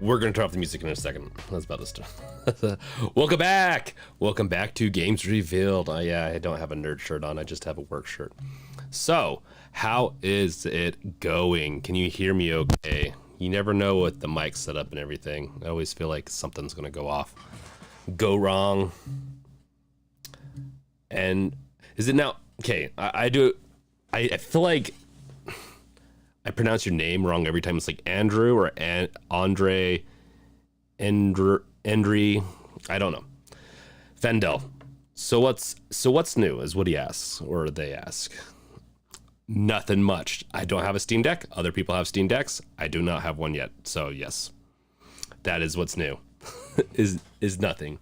We're gonna turn off the music in a second. That's about this stuff. Welcome back. Welcome back to Games Revealed. Yeah, I don't have a nerd shirt on. I just have a work shirt. So, how is it going? Can you hear me okay? You never know with the mic setup and everything. I always feel like something's gonna go off, go wrong. And is it now? Okay, I feel like I pronounce your name wrong every time. It's like Andrew or Andre, Endry. I don't know. Fendel. So what's new is what he asks, or they ask. Nothing much. I don't have a Steam Deck. Other people have Steam Decks. I do not have one yet. So yes, that is what's new. is nothing.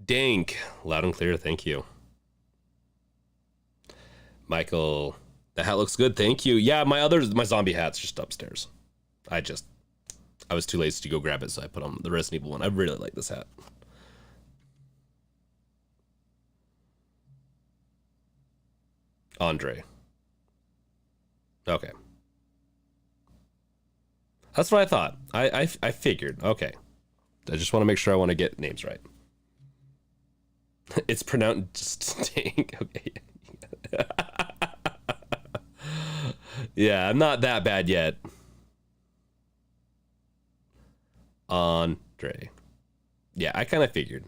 Dank, loud and clear. Thank you. Michael, the hat looks good. Thank you. Yeah, my zombie hat's just upstairs. I was too lazy to go grab it, so I put on the Resident Evil one. I really like this hat. Andre. Okay. That's what I thought. I figured. Okay. I just want to make sure I want to get names right. It's pronounced Dank. Okay. Yeah, I'm not that bad yet. Andre. Yeah, I kind of figured.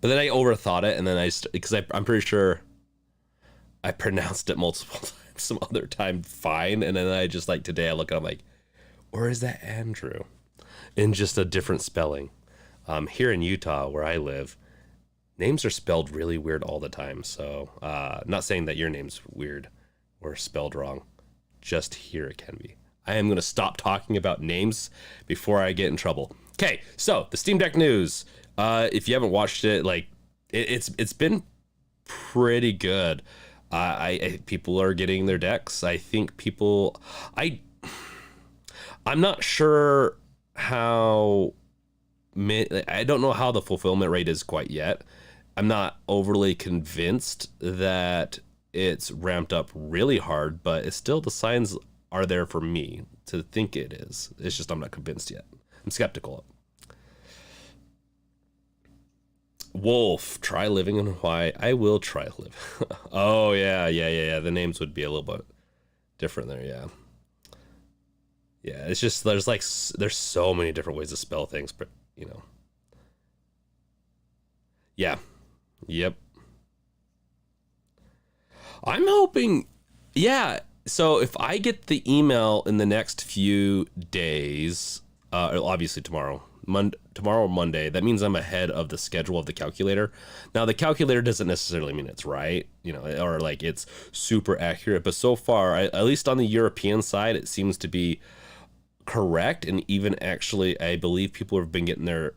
But then I overthought it, and then because I'm pretty sure I pronounced it multiple times some other time fine, and then I just like today I look at it, I'm like, or is that Andrew? In just a different spelling. Here in Utah, where I live, names are spelled really weird all the time. So not saying that your name's weird or spelled wrong. Just here it can be. I am going to stop talking about names before I get in trouble. Okay, so the Steam Deck news. If you haven't watched it, like it's been pretty good. People are getting their decks. I think I'm not sure how. I don't know how the fulfillment rate is quite yet. I'm not overly convinced that it's ramped up really hard, but it's still, the signs are there for me to think it is. It's just I'm not convinced yet. I'm skeptical. Wolf, try living in Hawaii. I will try live. Oh yeah. The names would be a little bit different there. Yeah. Yeah, it's just there's so many different ways to spell things, but you know. Yeah. Yep. I'm hoping, yeah. So if I get the email in the next few days, obviously tomorrow or Monday, that means I'm ahead of the schedule of the calculator. Now the calculator doesn't necessarily mean it's right, you know, or like it's super accurate, but so far, at least on the European side, it seems to be correct. And even actually, I believe people have been getting their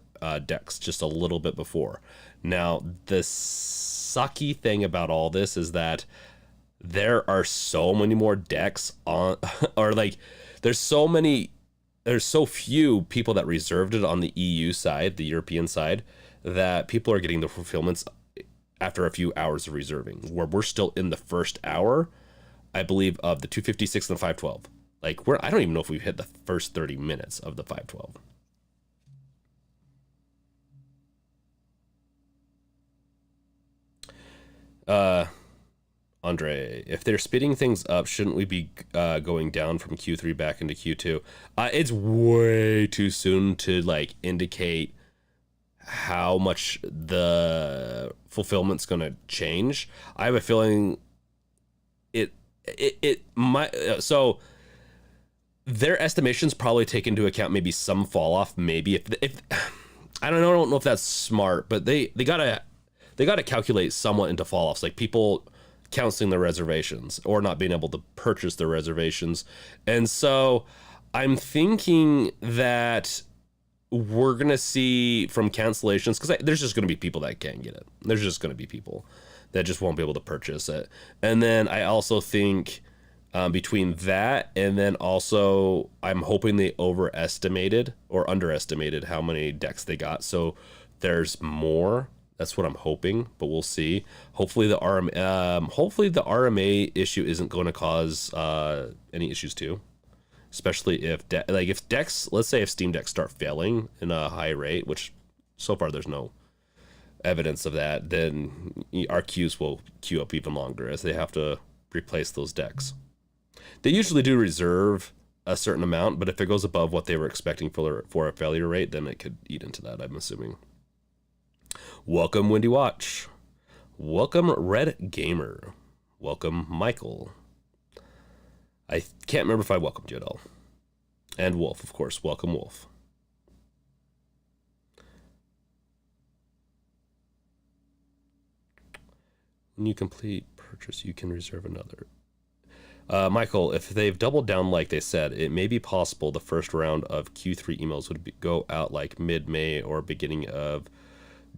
decks just a little bit before. Now, the sucky thing about all this is that there are so many more decks on, or like, there's so few people that reserved it on the EU side, the European side, that people are getting the fulfillments after a few hours of reserving, where we're still in the first hour, I believe, of the 256 and the 512. Like, I don't even know if we've hit the first 30 minutes of the 512. Andre, if they're speeding things up, shouldn't we be going down from Q3 back into Q2? It's way too soon to like indicate how much the fulfillment's going to change. I have a feeling it might. So their estimations probably take into account maybe some fall off. Maybe if I don't know if that's smart, but they gotta calculate somewhat into fall offs, like people canceling their reservations or not being able to purchase their reservations. And so I'm thinking that we're going to see from cancellations, because there's just going to be people that can't get it. There's just going to be people that just won't be able to purchase it. And then I also think between that and then also I'm hoping they overestimated or underestimated how many decks they got. So there's more. That's what I'm hoping, but we'll see. Hopefully the RMA issue isn't going to cause any issues too. especially if if decks, let's say if Steam decks start failing in a high rate, which so far there's no evidence of that, then our queues will queue up even longer as they have to replace those decks. They usually do reserve a certain amount, but if it goes above what they were expecting for a failure rate, then it could eat into that, I'm assuming. Welcome, Windy Watch. Welcome, Red Gamer. Welcome, Michael. I can't remember if I welcomed you at all. And Wolf, of course. Welcome, Wolf. When you complete purchase, you can reserve another. Michael, if they've doubled down like they said, it may be possible the first round of Q3 emails would go out like mid-May or beginning of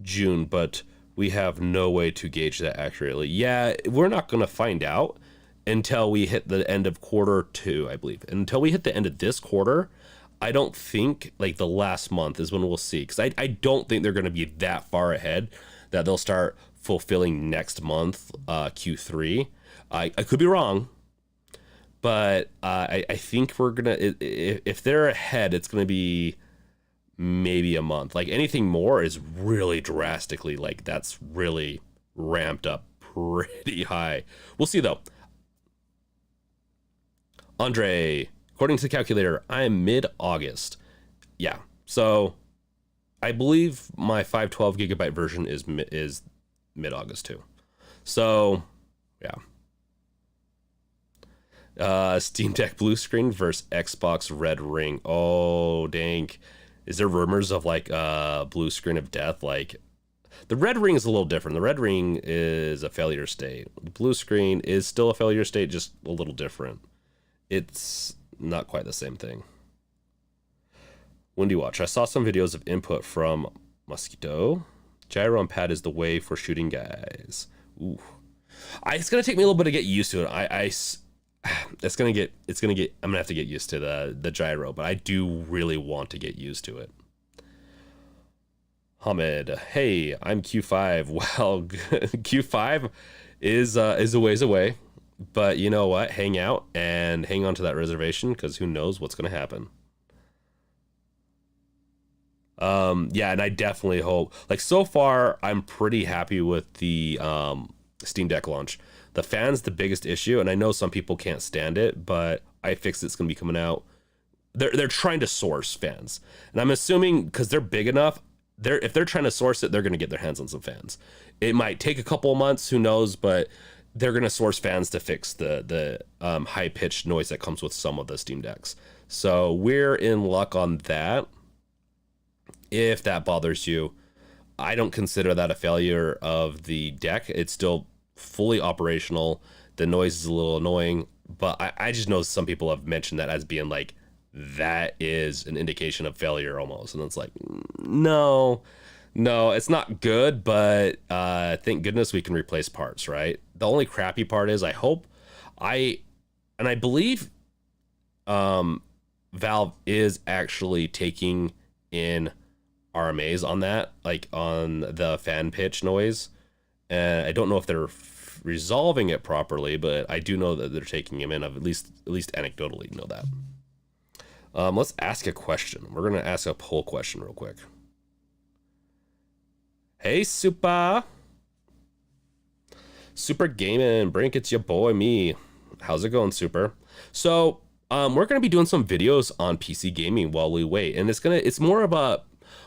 June, but we have no way to gauge that accurately. Yeah, we're not going to find out until we hit the end of quarter 2, I believe. Until we hit the end of this quarter, I don't think like the last month is when we'll see, because I don't think they're going to be that far ahead that they'll start fulfilling next month, Q3. I could be wrong, but I think we're gonna, if they're ahead, it's gonna be maybe a month. Like anything more is really drastically, like that's really ramped up pretty high. We'll see though. Andre, according to the calculator, I am mid-August. Yeah, so I believe my 512 gigabyte version is mid-August too. So yeah. Steam Deck blue screen versus Xbox red ring. Oh, dang. Is there rumors of like blue screen of death? Like the red ring is a little different. The red ring is a failure state. The blue screen is still a failure state, just a little different. It's not quite the same thing. Windy Watch. I saw some videos of input from Mosquito. Gyro and pad is the way for shooting guys. Ooh. It's gonna take me a little bit to get used to it. I'm gonna have to get used to the gyro, but I do really want to get used to it. Hamid, hey, I'm Q5. Well, Q5 is a ways away, but you know what? Hang out and hang on to that reservation, because who knows what's gonna happen. Yeah, and I definitely hope, like, so far I'm pretty happy with the Steam Deck launch. The fan's the biggest issue, and I know some people can't stand it, but I fixed it's gonna be coming out. They're trying to source fans, and I'm assuming because they're big enough, if they're trying to source it, they're gonna get their hands on some fans. It might take a couple of months, who knows, but they're gonna source fans to fix the high pitched noise that comes with some of the Steam Decks. So we're in luck on that. If that bothers you, I don't consider that a failure of the deck. It's still fully operational. The noise is a little annoying, but I just know some people have mentioned that as being like, that is an indication of failure almost. And it's like, no, it's not good, but thank goodness we can replace parts, right? The only crappy part is I believe Valve is actually taking in RMAs on that, like on the fan pitch noise. And I don't know if they're resolving it properly, but I do know that they're taking him in, of at least anecdotally know that. Let's ask a question. We're gonna ask a poll question real quick. Hey, Super Gaming Brink, it's your boy me. How's it going, Super? So we're gonna be doing some videos on PC gaming while we wait, and it's more of a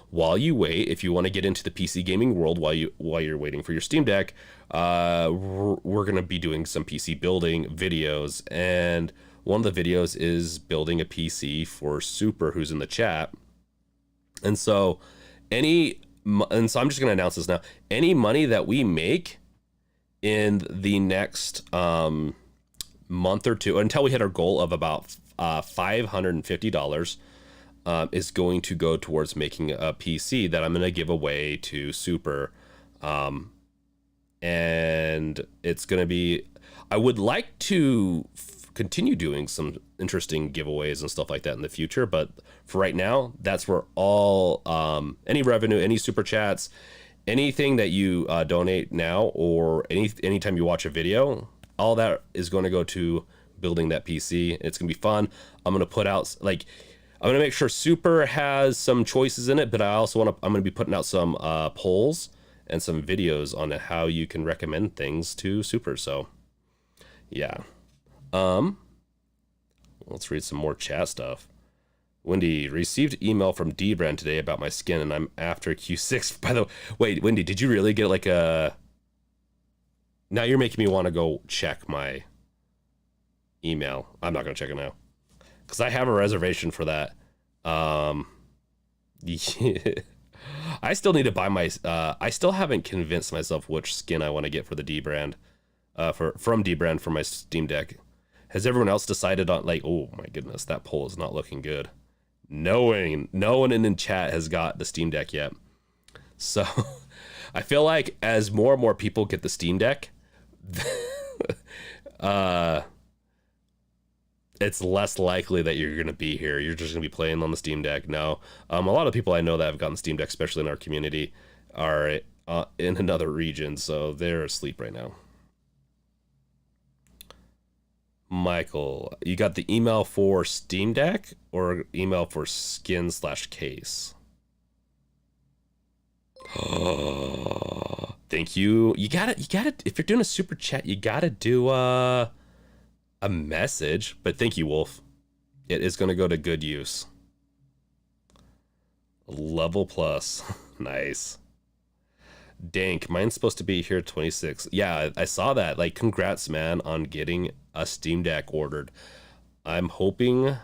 while you wait. If you want to get into the PC gaming world while you're waiting for your Steam Deck, we're gonna be doing some PC building videos, and one of the videos is building a PC for Super, who's in the chat. And so I'm just gonna announce this now. Any money that we make in the next month or two, until we hit our goal of about $550, is going to go towards making a PC that I'm going to give away to Super. And it's going to be, I would like to continue doing some interesting giveaways and stuff like that in the future, but for right now, that's where all any revenue, any super chats, anything that you donate now, or anytime you watch a video, all that is going to go to building that PC. It's gonna be fun. I'm gonna put out I'm gonna make sure Super has some choices in it, but I'm gonna be putting out some polls and some videos on how you can recommend things to Super. So yeah. Let's read some more chat stuff. Wendy, received email from Dbrand today about my skin, and I'm after Q6. By the way, wait, Wendy, did you really get like a... Now you're making me want to go check my email. I'm not going to check it now, because I have a reservation for that. Yeah. I still need to buy my... I still haven't convinced myself which skin I want to get for the Dbrand. From Dbrand for my Steam Deck. Has everyone else decided on, like... Oh my goodness, that poll is not looking good. No one in chat has got the Steam Deck yet. So I feel like as more and more people get the Steam Deck, it's less likely that you're going to be here. You're just going to be playing on the Steam Deck. No, a lot of people I know that have gotten Steam Deck, especially in our community, are in another region, so they're asleep right now. Michael, you got the email for Steam Deck or email for skin/case? Oh, thank you. You gotta, if you're doing a super chat, you gotta do a message, but thank you, Wolf. It is gonna go to good use. Level plus. Nice. Dank, mine's supposed to be here 26. Yeah, I saw that. Like, congrats, man, on getting a Steam Deck ordered. I'm hoping...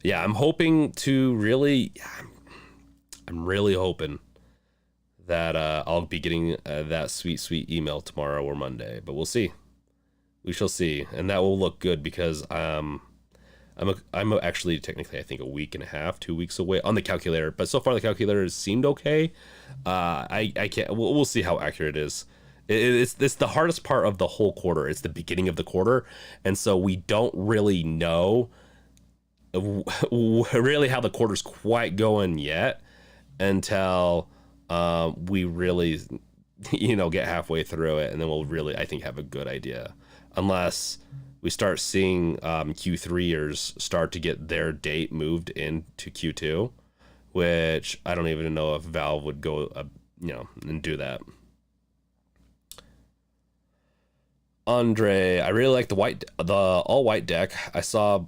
Yeah, I'm hoping to really... I'm really hoping that I'll be getting that sweet email tomorrow or Monday. But we'll see. We shall see. And that will look good because... I'm actually technically I think a week and a half, 2 weeks away on the calculator, but so far the calculator has seemed okay. I can't. We'll see how accurate it is. It's the hardest part of the whole quarter. It's the beginning of the quarter, and so we don't really know really how the quarter's quite going yet until we really get halfway through it, and then we'll really I think have a good idea, unless we start seeing Q3ers start to get their date moved into Q2, which I don't even know if Valve would go, and do that. Andre, I really like the all white deck. I saw,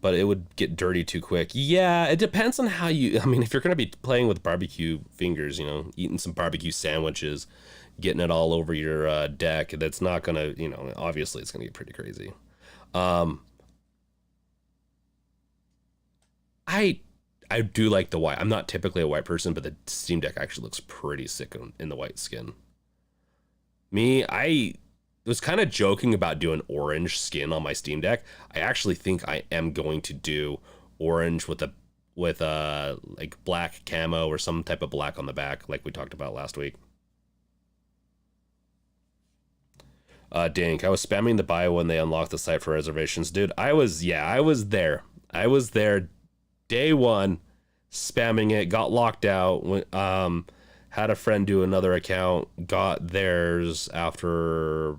but it would get dirty too quick. Yeah, it depends on how you. I mean, if you're gonna be playing with barbecue fingers, eating some barbecue sandwiches, getting it all over your deck, that's not gonna, obviously it's gonna get pretty crazy. I do like the white. I'm not typically a white person, but the Steam Deck actually looks pretty sick in the white skin. I was kind of joking about doing orange skin on my Steam Deck. I actually think I am going to do orange with like black camo or some type of black on the back, like we talked about last week. Dank, I was spamming the bio when they unlocked the site for reservations. Dude, I was there. I was there day one, spamming it, got locked out, had a friend do another account, got theirs after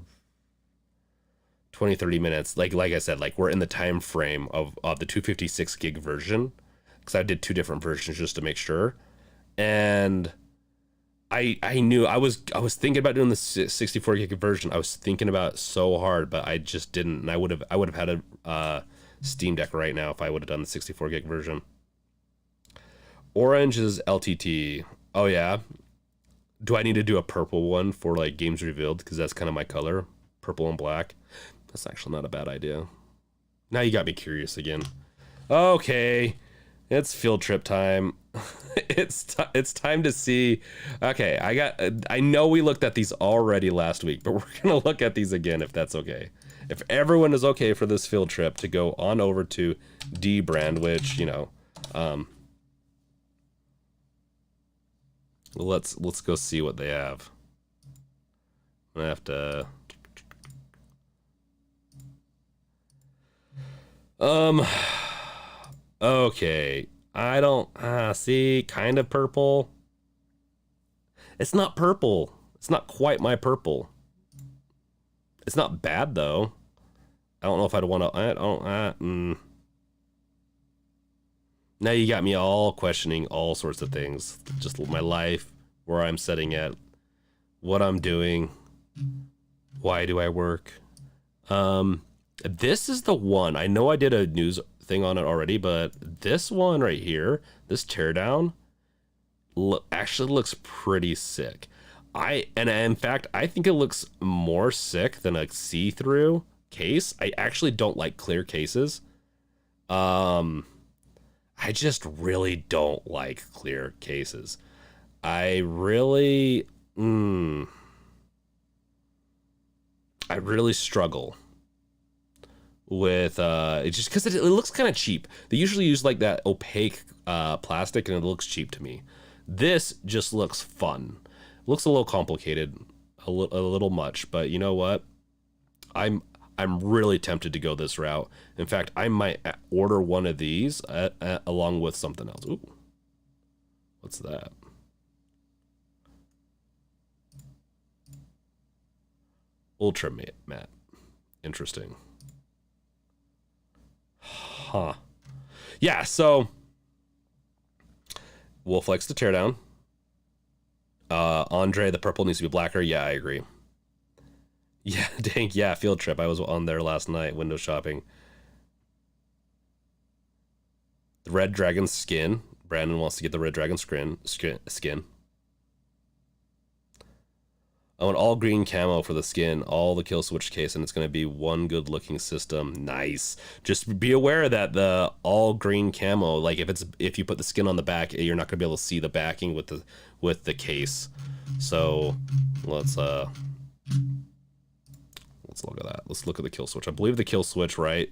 20-30 minutes. Like I said, like we're in the time frame of the 256 gig version, because I did two different versions just to make sure. And I knew I was thinking about doing the 64 gig version. I was thinking about it so hard, but I just didn't. And I would have had a Steam Deck right now if I would have done the 64 gig version. Orange is LTT. Oh yeah. Do I need to do a purple one for like games revealed? Because that's kind of my color, purple and black. That's actually not a bad idea. Now you got me curious again. Okay, it's field trip time. It's time to see. Okay, I know we looked at these already last week, but we're gonna look at these again if that's okay. If everyone is okay for this field trip to go on over to Dbrand, which let's go see what they have. I have to. Okay. I don't see, kind of purple. It's not purple. It's not quite my purple. It's not bad though. I don't know if I'd want to. I don't. Now you got me all questioning all sorts of things. Just my life, where I'm setting at, what I'm doing, why do I work. This is the one. I know I did a news thing on it already, but this one right here, this teardown, actually looks pretty sick. And in fact, I think it looks more sick than a see-through case. I actually don't like clear cases. I just really don't like clear cases. I really struggle with it's just because it looks kind of cheap. They usually use like that opaque plastic, and it looks cheap to me. This just looks fun. It looks a little complicated, a little much, but you know what? I'm really tempted to go this route. In fact, I might order one of these along with something else. Ooh, what's that? Ultra matte. Interesting. Huh. Yeah, so Wolf likes to tear down. Andre, the purple needs to be blacker. Yeah, I agree. Yeah, dang, yeah, field trip. I was on there last night, window shopping. The red dragon skin. Brandon wants to get the red dragon skin. I want all green camo for the skin, all the kill switch case, and it's going to be one good looking system. Nice. Just be aware that the all green camo, like if you put the skin on the back, you're not going to be able to see the backing with the case. So let's look at that. Let's look at the kill switch. I believe the kill switch, right,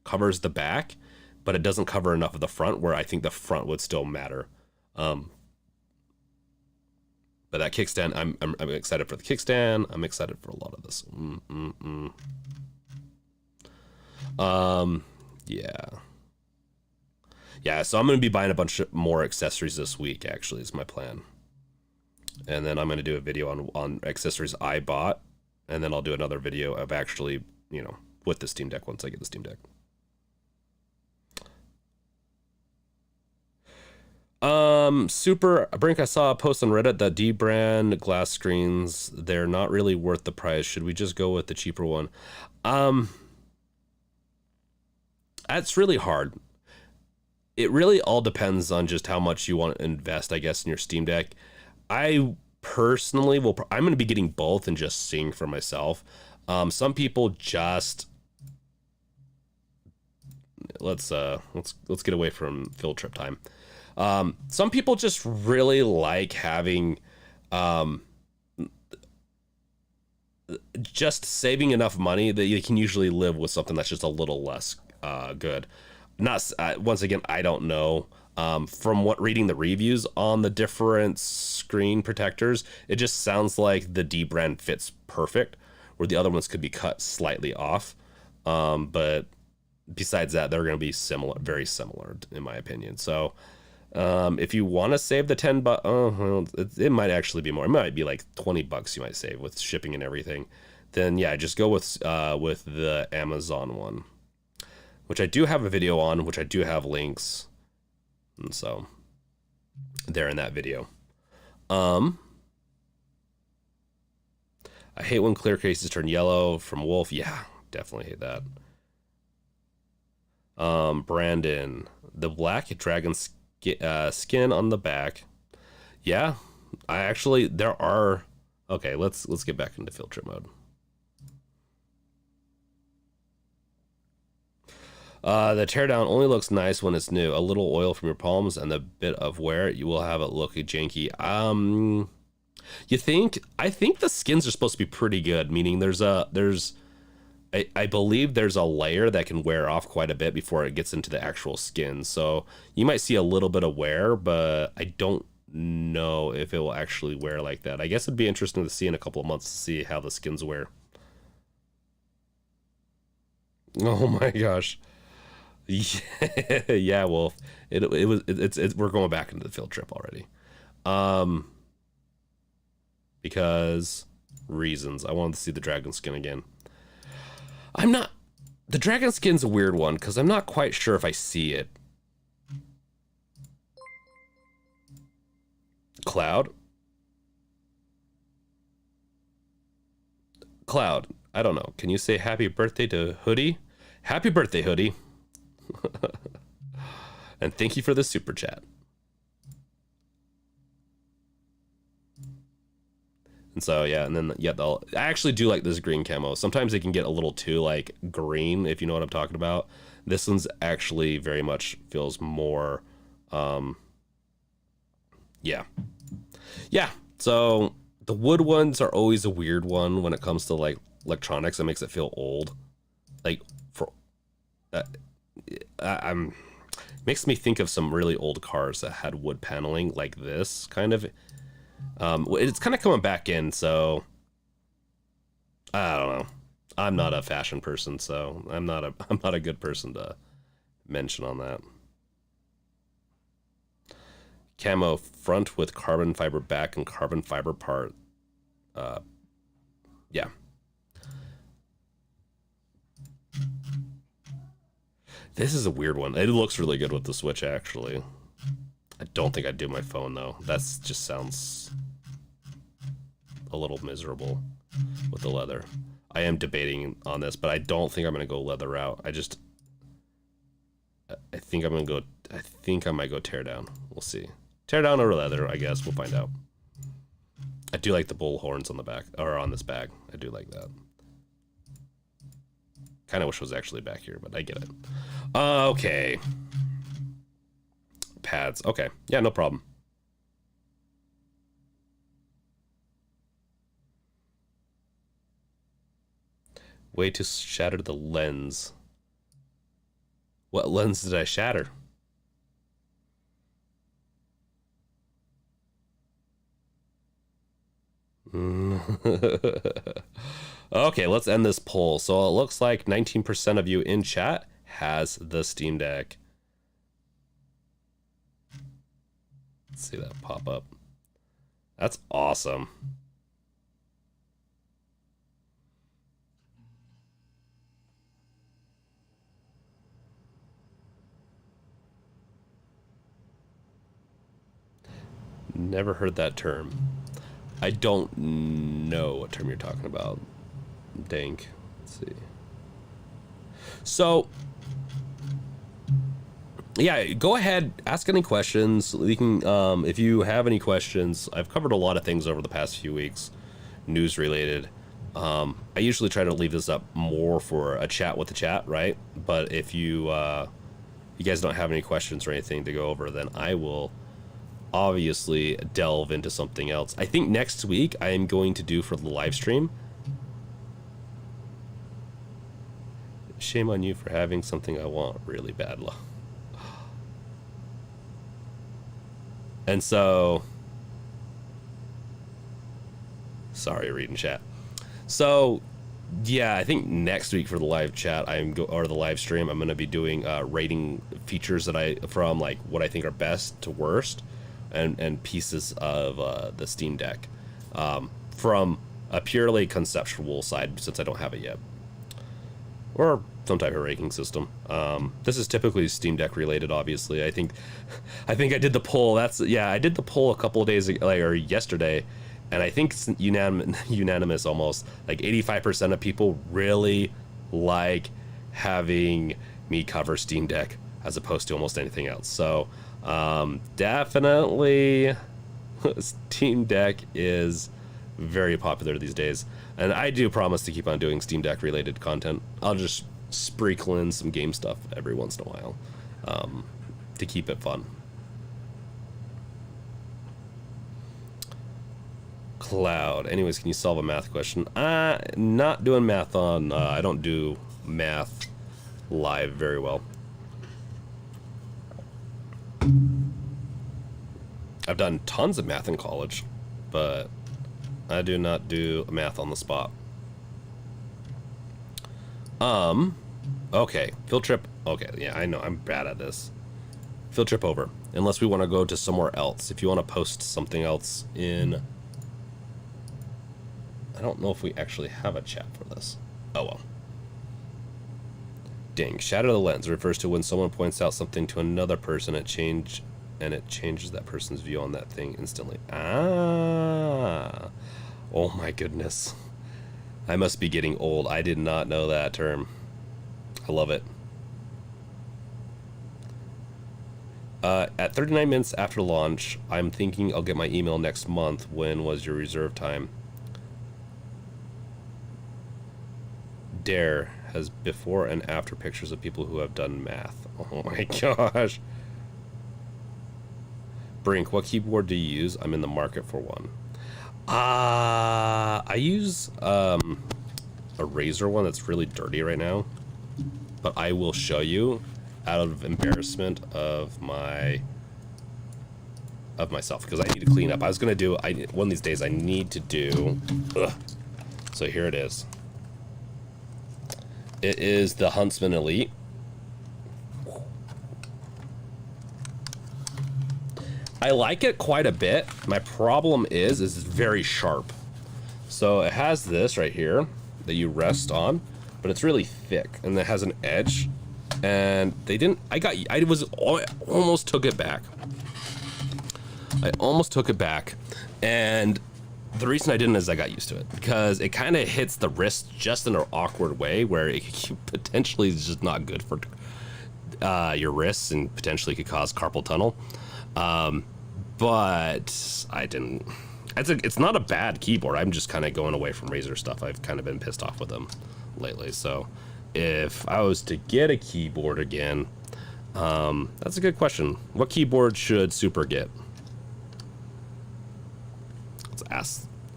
covers the back, but it doesn't cover enough of the front where I think the front would still matter. But that kickstand, I'm excited for the kickstand. I'm excited for a lot of this. Yeah. So I'm gonna be buying a bunch more accessories this week. Actually, is my plan. And then I'm gonna do a video on accessories I bought, and then I'll do another video of actually, with the Steam Deck once I get the Steam Deck. Super Brink, I saw a post on Reddit that Dbrand glass screens, they're not really worth the price. Should we just go with the cheaper one? That's really hard. It really all depends on just how much you want to invest, I guess, in your Steam Deck. I personally I'm going to be getting both and just seeing for myself. Some people just let's get away from field trip time. Some people just really like having just saving enough money that you can usually live with something that's just a little less good. Not once again, I don't know. From what reading the reviews on the different screen protectors, it just sounds like the Dbrand fits perfect, where the other ones could be cut slightly off. But besides that, they're going to be similar, very similar in my opinion. So if you want to save the $10, it might actually be more. It might be like $20 you might save with shipping and everything. Then yeah, just go with the Amazon one, which I do have a video on, which I do have links. And so they're in that video. I hate when clear cases turn yellow from Wolf. Yeah, definitely hate that. Brandon, the black dragon skin on the back. Yeah, there are. Okay, let's get back into field trip mode. The teardown only looks nice when it's new. A little oil from your palms and the bit of wear, you will have it look janky. I think the skins are supposed to be pretty good, meaning I believe there's a layer that can wear off quite a bit before it gets into the actual skin. So you might see a little bit of wear, but I don't know if it will actually wear like that. I guess it'd be interesting to see in a couple of months to see how the skins wear. Oh my gosh. Yeah, Wolf. We're going back into the field trip already. Because reasons. I wanted to see the dragon skin again. I'm not... The dragon skin's a weird one, because I'm not quite sure if I see it. Cloud? Cloud, I don't know. Can you say happy birthday to Hoodie? Happy birthday, Hoodie. And thank you for the super chat. And so, yeah, and then, yeah, I actually do like this green camo. Sometimes it can get a little too, like, green, if you know what I'm talking about. This one's actually very much feels more, yeah. Yeah, so the wood ones are always a weird one when it comes to, like, electronics. It makes it feel old. Like, for, makes me think of some really old cars that had wood paneling like this, kind of. It's kind of coming back in, so I don't know. I'm not a fashion person, so I'm not a good person to mention on that. Camo front with carbon fiber back and carbon fiber part. Yeah. This is a weird one. It looks really good with the Switch, actually. I don't think I'd do my phone, though. That just sounds a little miserable with the leather. I am debating on this, but I don't think I'm going to go leather route. I think I'm going to go... I think I might go tear down. We'll see. Tear down or leather, I guess. We'll find out. I do like the bull horns on the back, or on this bag. I do like that. Kind of wish it was actually back here, but I get it. Okay. Pads. Okay. Yeah, no problem. Way to shatter the lens. What lens did I shatter? Okay, let's end this poll. So it looks like 19% of you in chat has the Steam Deck. Let's see that pop up. That's awesome. Never heard that term. I don't know what term you're talking about. Dank. Let's see. So, yeah, go ahead, ask any questions. We can, if you have any questions, I've covered a lot of things over the past few weeks, news related. I usually try to leave this up more for a chat with the chat, right? But if you guys don't have any questions or anything to go over, then I will obviously delve into something else. I think next week I am going to do for the live stream. Shame on you for having something I want really bad. And so, sorry, reading chat. So, yeah, I think next week for the live chat, or the live stream, I'm going to be doing rating features that from like what I think are best to worst, and pieces of the Steam Deck, from a purely conceptual side, since I don't have it yet, or some type of ranking system. This is typically Steam Deck related, obviously. I think I did the poll. I did the poll a couple of days ago, or yesterday, and I think it's unanimous almost. Like 85% of people really like having me cover Steam Deck as opposed to almost anything else. So definitely Steam Deck is very popular these days, and I do promise to keep on doing Steam Deck related content. I'll just sprinkle in some game stuff every once in a while, to keep it fun. Cloud. Anyways, can you solve a math question? Not doing math on, I don't do math live very well. I've done tons of math in college, but I do not do math on the spot. Okay, field trip. Okay, yeah, I know, I'm bad at this. Field trip over. Unless we want to go to somewhere else. If you want to post something else in... I don't know if we actually have a chat for this. Oh well. Ding. Shatter the lens refers to when someone points out something to another person, it changes that person's view on that thing instantly. Ah. Oh my goodness. I must be getting old. I did not know that term. I love it. At 39 minutes after launch, I'm thinking I'll get my email next month. When was your reserve time? Dare has before and after pictures of people who have done math. Oh my gosh. Brink, what keyboard do you use? I'm in the market for one. I use a Razer one that's really dirty right now, but I will show you out of embarrassment of myself, because I need to clean up. I was gonna do one of these days I need to do so here it is. It is the Huntsman Elite. I like it quite a bit. My problem is it's very sharp. So it has this right here that you rest on, but it's really thick and it has an edge. And they didn't. I almost took it back. And the reason I didn't is I got used to it, because it kind of hits the wrist just in an awkward way where it potentially is just not good for your wrists and potentially could cause carpal tunnel. But I didn't. It's not a bad keyboard. I'm just kind of going away from Razer stuff. I've kind of been pissed off with them lately. So if I was to get a keyboard again, that's a good question. What keyboard should Super get?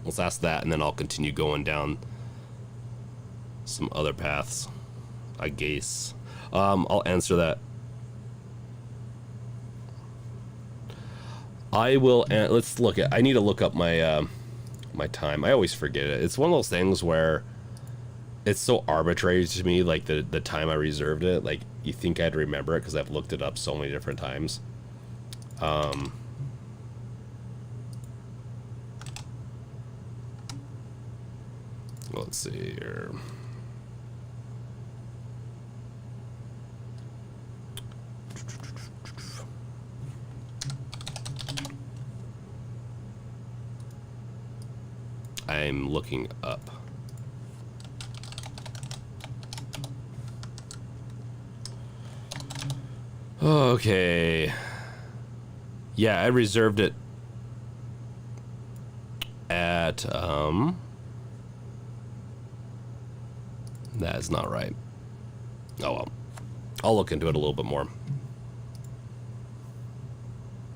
Let's ask that, and then I'll continue going down some other paths, I guess. I'll answer that. I will. Let's look at. I need to look up my my time. I always forget it. It's one of those things where it's so arbitrary to me. Like the time I reserved it. Like you think I'd remember it because I've looked it up so many different times. Let's see here. I'm looking up. Okay. Yeah, I reserved it at that is not right. Oh well. I'll look into it a little bit more.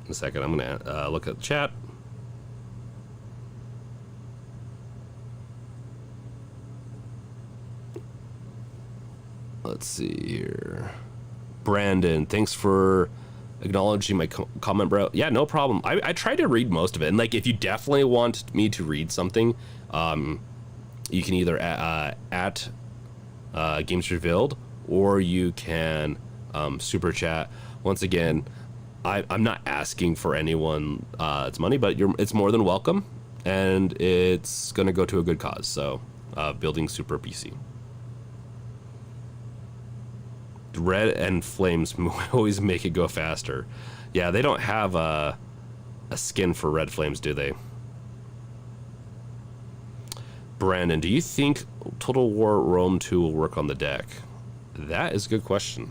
In a second, I'm gonna look at the chat. Let's see here. Brandon, thanks for acknowledging my comment, bro. Yeah, no problem. I tried to read most of it. And like, if you definitely want me to read something, you can either at Games Revealed, or you can super chat. Once again, I'm not asking for anyone it's money, but it's more than welcome, and it's gonna go to a good cause. So building super PC. Red and flames always make it go faster. Yeah, they don't have a skin for red flames, do they? Brandon, do you think Total War Rome 2 will work on the deck? That is a good question.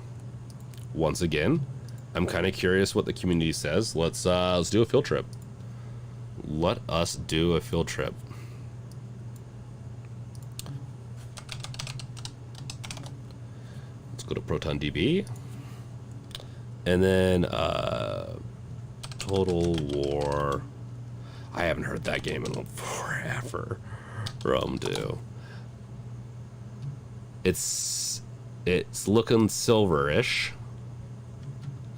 Once again, I'm kind of curious what the community says. Let's do a field trip. Let us do a field trip. Go to ProtonDB, and then Total War. I haven't heard that game in forever. Rome 2. It's looking silverish.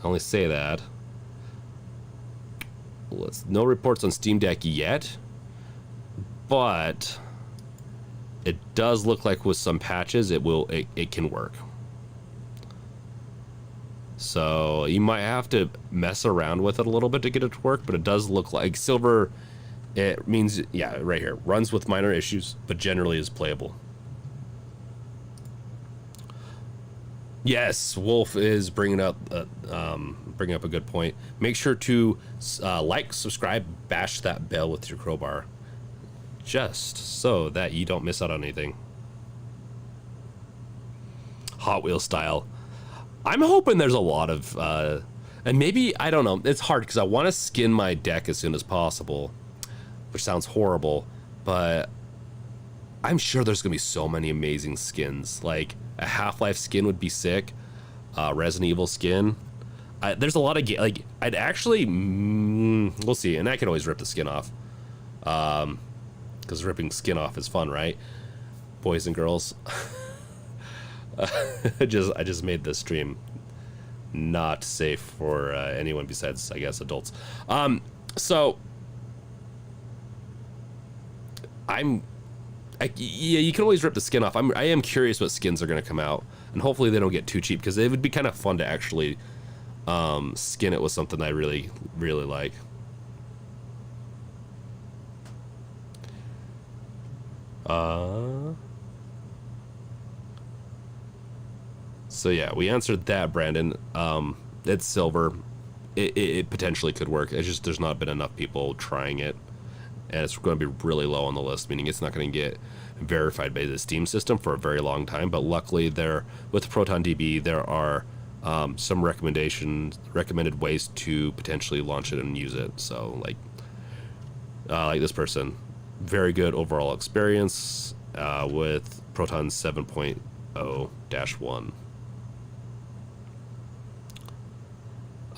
I only say that. No reports on Steam Deck yet, but it does look like with some patches it can work. So you might have to mess around with it a little bit to get it to work, but it does look like silver. It means, yeah, right here, runs with minor issues, but generally is playable. Yes, Wolf is bringing up a good point. Make sure to like, subscribe, bash that bell with your crowbar, just so that you don't miss out on anything. Hot Wheels style. I'm hoping there's a lot of, and maybe, I don't know. It's hard because I want to skin my deck as soon as possible, which sounds horrible, but I'm sure there's gonna be so many amazing skins. Like a Half-Life skin would be sick. Resident Evil skin. There's a lot of like I'd actually we'll see, and I can always rip the skin off, because ripping skin off is fun, right, boys and girls? I just made this stream not safe for anyone besides, I guess, adults. So yeah, you can always rip the skin off. I am curious what skins are going to come out, and hopefully they don't get too cheap, because it would be kind of fun to actually skin it with something I really, really like. So yeah, we answered that, Brandon. It's silver. It potentially could work. It's just there's not been enough people trying it, and it's going to be really low on the list, meaning it's not going to get verified by the Steam system for a very long time. But luckily, with ProtonDB, there are some recommended ways to potentially launch it and use it. So like this person, very good overall experience with Proton 7.0-1.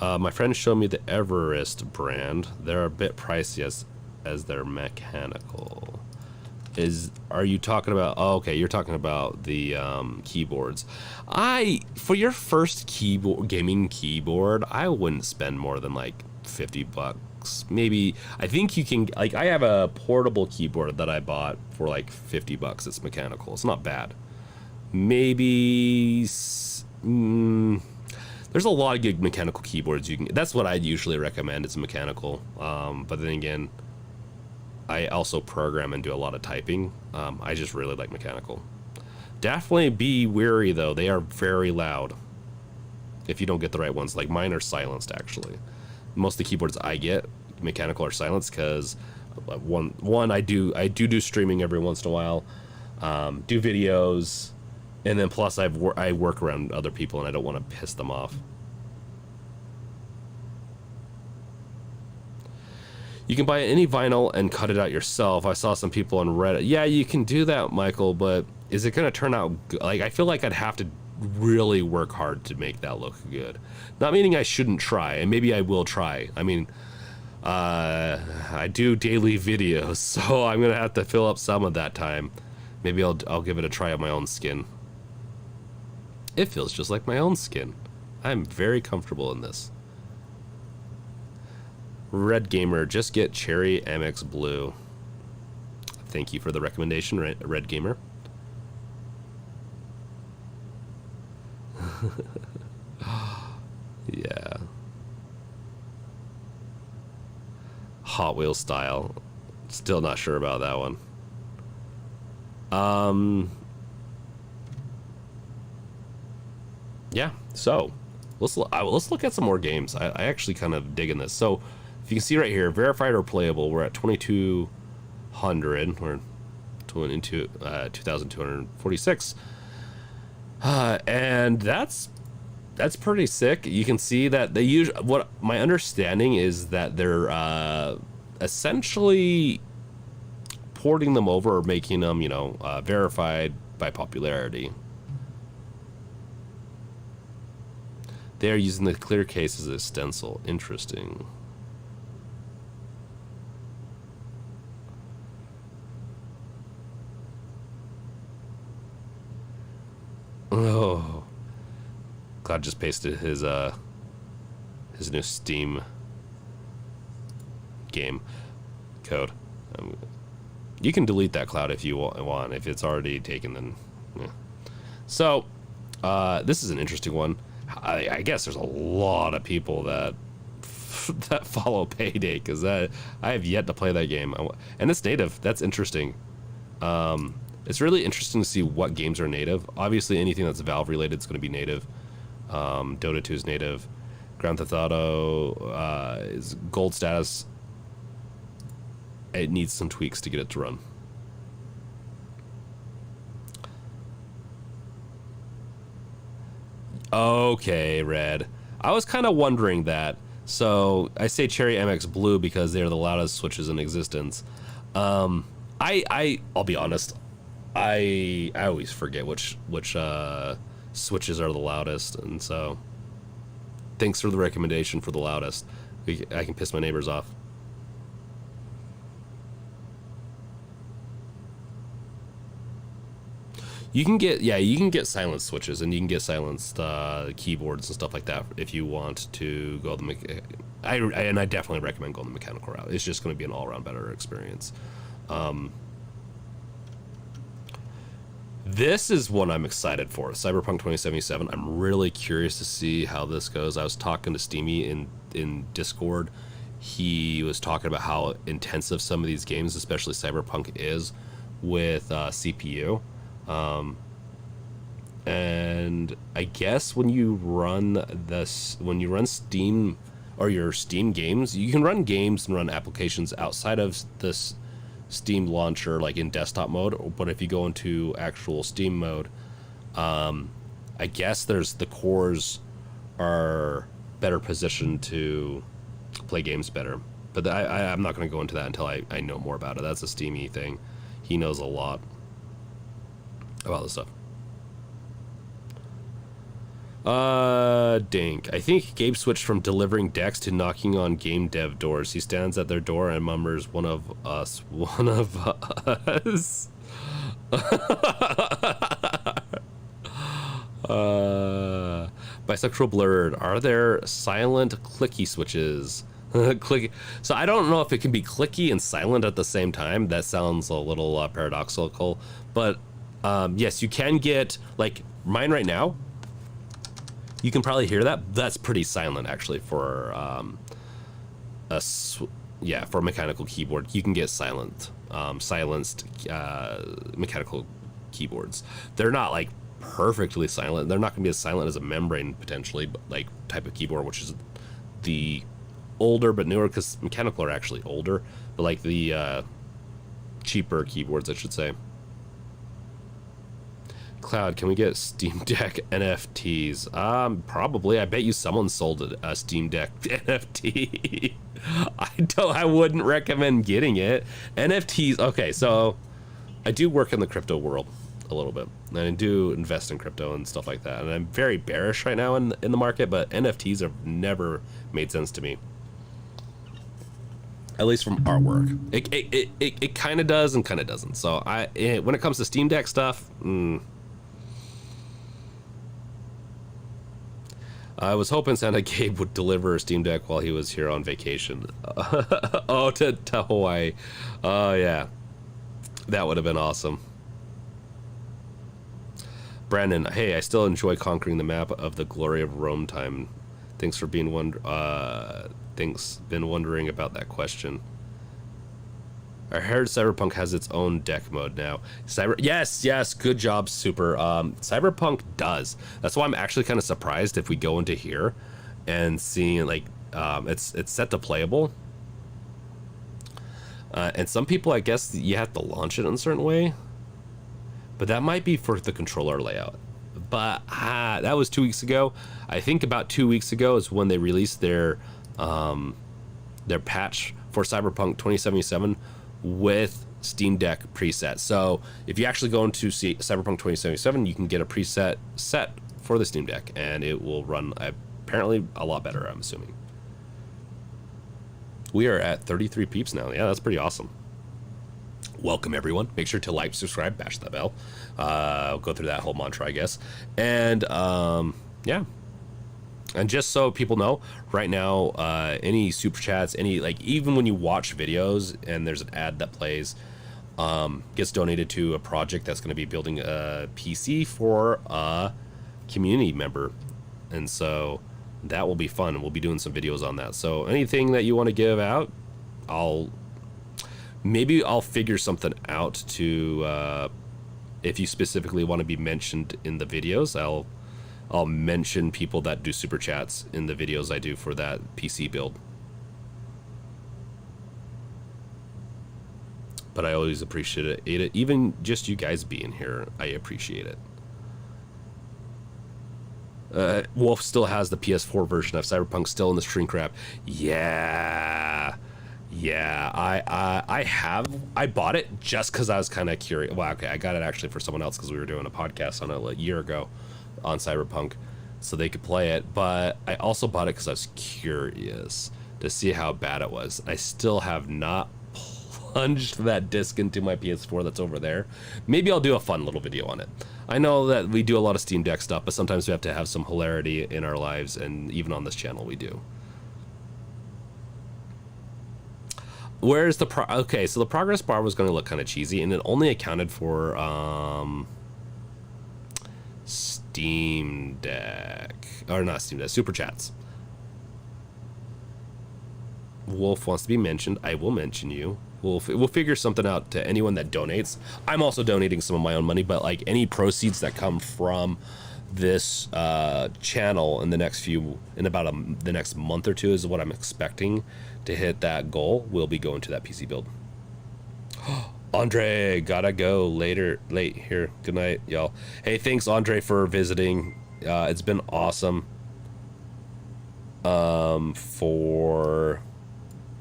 My friend showed me the Everest brand. They're a bit pricey as they're mechanical. Are you talking about, oh, okay, you're talking about the keyboards. For your first gaming keyboard, I wouldn't spend more than like $50. Maybe, I think you can, like, I have a portable keyboard that I bought for like $50. It's mechanical. It's not bad. Maybe there's a lot of good mechanical keyboards you can. That's what I'd usually recommend. It's mechanical. But then again, I also program and do a lot of typing. I just really like mechanical. Definitely be wary though. They are very loud. If you don't get the right ones, like mine are silenced actually. Most of the keyboards I get mechanical are silenced because one I do streaming every once in a while, do videos. And then plus I work around other people and I don't want to piss them off. You can buy any vinyl and cut it out yourself. I saw some people on Reddit. Yeah, you can do that, Michael, but is it going to turn out good? Like, I feel like I'd have to really work hard to make that look good. Not meaning I shouldn't try, and maybe I will try. I mean, I do daily videos, so I'm going to have to fill up some of that time. Maybe I'll give it a try on my own skin. It feels just like my own skin. I'm very comfortable in this. Red Gamer, just get Cherry MX Blue. Thank you for the recommendation, Red Gamer. Yeah. Hot Wheels style. Still not sure about that one. Yeah, so let's look at some more games. I actually kind of digging this. So if you can see right here, verified or playable, we're at 2,200 or 2,246, and that's pretty sick. You can see that they use, what my understanding is that they're essentially porting them over or making them, verified by popularity. They are using the clear case as a stencil. Interesting. Oh, Cloud just pasted his new Steam game code. You can delete that, Cloud, if you want. If it's already taken, then yeah. So this is an interesting one. I guess there's a lot of people that follow Payday, because I have yet to play that game, and it's native. That's interesting. It's really interesting to see what games are native. Obviously, anything that's Valve related is going to be native. Dota 2 is native. Grand Theft Auto is gold status. It needs some tweaks to get it to run. Okay, Red. I was kind of wondering that. So I say Cherry MX Blue because they're the loudest switches in existence. I'll be honest. I always forget which switches are the loudest, and so thanks for the recommendation for the loudest. I can piss my neighbors off. You can get silenced switches, and you can get silenced keyboards and stuff like that if you want to go I definitely recommend going the mechanical route. It's just going to be an all-around better experience. This is one I'm excited for, Cyberpunk 2077. I'm really curious to see how this goes. I was talking to Steamy in Discord. He was talking about how intensive some of these games, especially Cyberpunk, is with CPU. And I guess when you run Steam or your Steam games, you can run games and run applications outside of this Steam launcher, like in desktop mode. But if you go into actual Steam mode, I guess the cores are better positioned to play games better. But I'm not going to go into that until I know more about it. That's a Steamy thing. He knows a lot about this stuff. Dink. I think Gabe switched from delivering decks to knocking on game dev doors. He stands at their door and murmurs, "One of us, one of us." Bisexual blurred. Are there silent clicky switches? Clicky. So I don't know if it can be clicky and silent at the same time. That sounds a little paradoxical, but yes, you can get, like mine right now. You can probably hear that. That's pretty silent, actually, for for a mechanical keyboard. You can get silenced mechanical keyboards. They're not like perfectly silent. They're not going to be as silent as a membrane potentially, but like type of keyboard, which is the older but newer, because mechanical are actually older, but like the cheaper keyboards, I should say. Cloud, can we get Steam Deck NFTs? Probably. I bet you someone sold a Steam Deck NFT. I wouldn't recommend getting it. NFTs. Okay, so I do work in the crypto world a little bit, and I do invest in crypto and stuff like that. And I'm very bearish right now in the market, but NFTs have never made sense to me. At least from artwork, it kind of does and kind of doesn't. So when it comes to Steam Deck stuff. I was hoping Santa Gabe would deliver a Steam Deck while he was here on vacation. Oh, to Hawaii. Oh, yeah. That would have been awesome. Brandon, hey, I still enjoy conquering the map of the glory of Rome time. Thanks for being been wondering about that question. I heard Cyberpunk has its own deck mode now. Yes, good job, Super. Cyberpunk does. That's why I'm actually kind of surprised if we go into here and see, like, it's set to playable. And some people, I guess, you have to launch it in a certain way. But that might be for the controller layout. But that was 2 weeks ago. I think about 2 weeks ago is when they released their patch for Cyberpunk 2077 with Steam Deck preset. So if you actually go into Cyberpunk 2077, you can get a preset set for the Steam Deck, and it will run apparently a lot better, I'm assuming. We are at 33 peeps now. Yeah, that's pretty awesome. Welcome, everyone. Make sure to like, subscribe, bash that bell. I'll go through that whole mantra, I guess. And yeah. And just so people know, right now, any super chats, even when you watch videos and there's an ad that plays, gets donated to a project that's going to be building a PC for a community member. And so that will be fun. We'll be doing some videos on that. So anything that you want to give out, I'll figure something out to if you specifically want to be mentioned in the videos, I'll mention people that do super chats in the videos I do for that PC build. But I always appreciate it. Even just you guys being here, I appreciate it. Wolf still has the PS4 version of Cyberpunk still in the shrink wrap. Yeah. I bought it just because I was kind of curious. Well, okay, I got it actually for someone else because we were doing a podcast on it a year ago on Cyberpunk, so they could play it. But I also bought it because I was curious to see how bad it was. I still have not plunged that disc into my PS4 that's over there. Maybe I'll do a fun little video on it. I know that we do a lot of Steam Deck stuff, but sometimes we have to have some hilarity in our lives, and even on this channel we do. Where's the okay, so the progress bar was going to look kind of cheesy, and it only accounted for Steam Deck, or not Steam Deck, Super Chats. Wolf wants to be mentioned. I will mention you. We'll figure something out to anyone that donates. I'm also donating some of my own money, but like any proceeds that come from this channel in the next the next month or two is what I'm expecting to hit that goal, will be going to that PC build. Andre, gotta go late here. Good night, y'all. Hey, thanks Andre for visiting. It's been awesome. For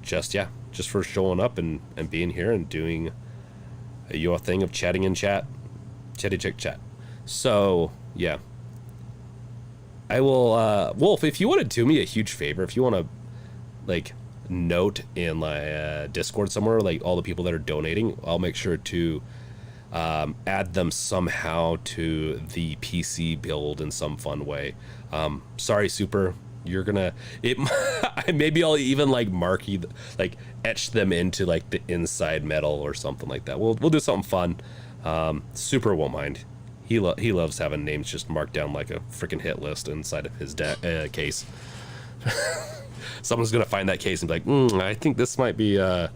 just for showing up and being here and doing your thing of chatting in chat. Chatty chick chat. So yeah. I will Wolf, if you want to do me a huge favor, if you want to like note in my Discord somewhere like all the people that are donating, I'll make sure to add them somehow to the PC build in some fun way. Sorry, Super, you're gonna maybe I'll even like like etch them into like the inside metal or something like that. We'll do something fun. Super won't mind. He loves having names just marked down like a freaking hit list inside of his case. Someone's gonna find that case and be like, I think this might be a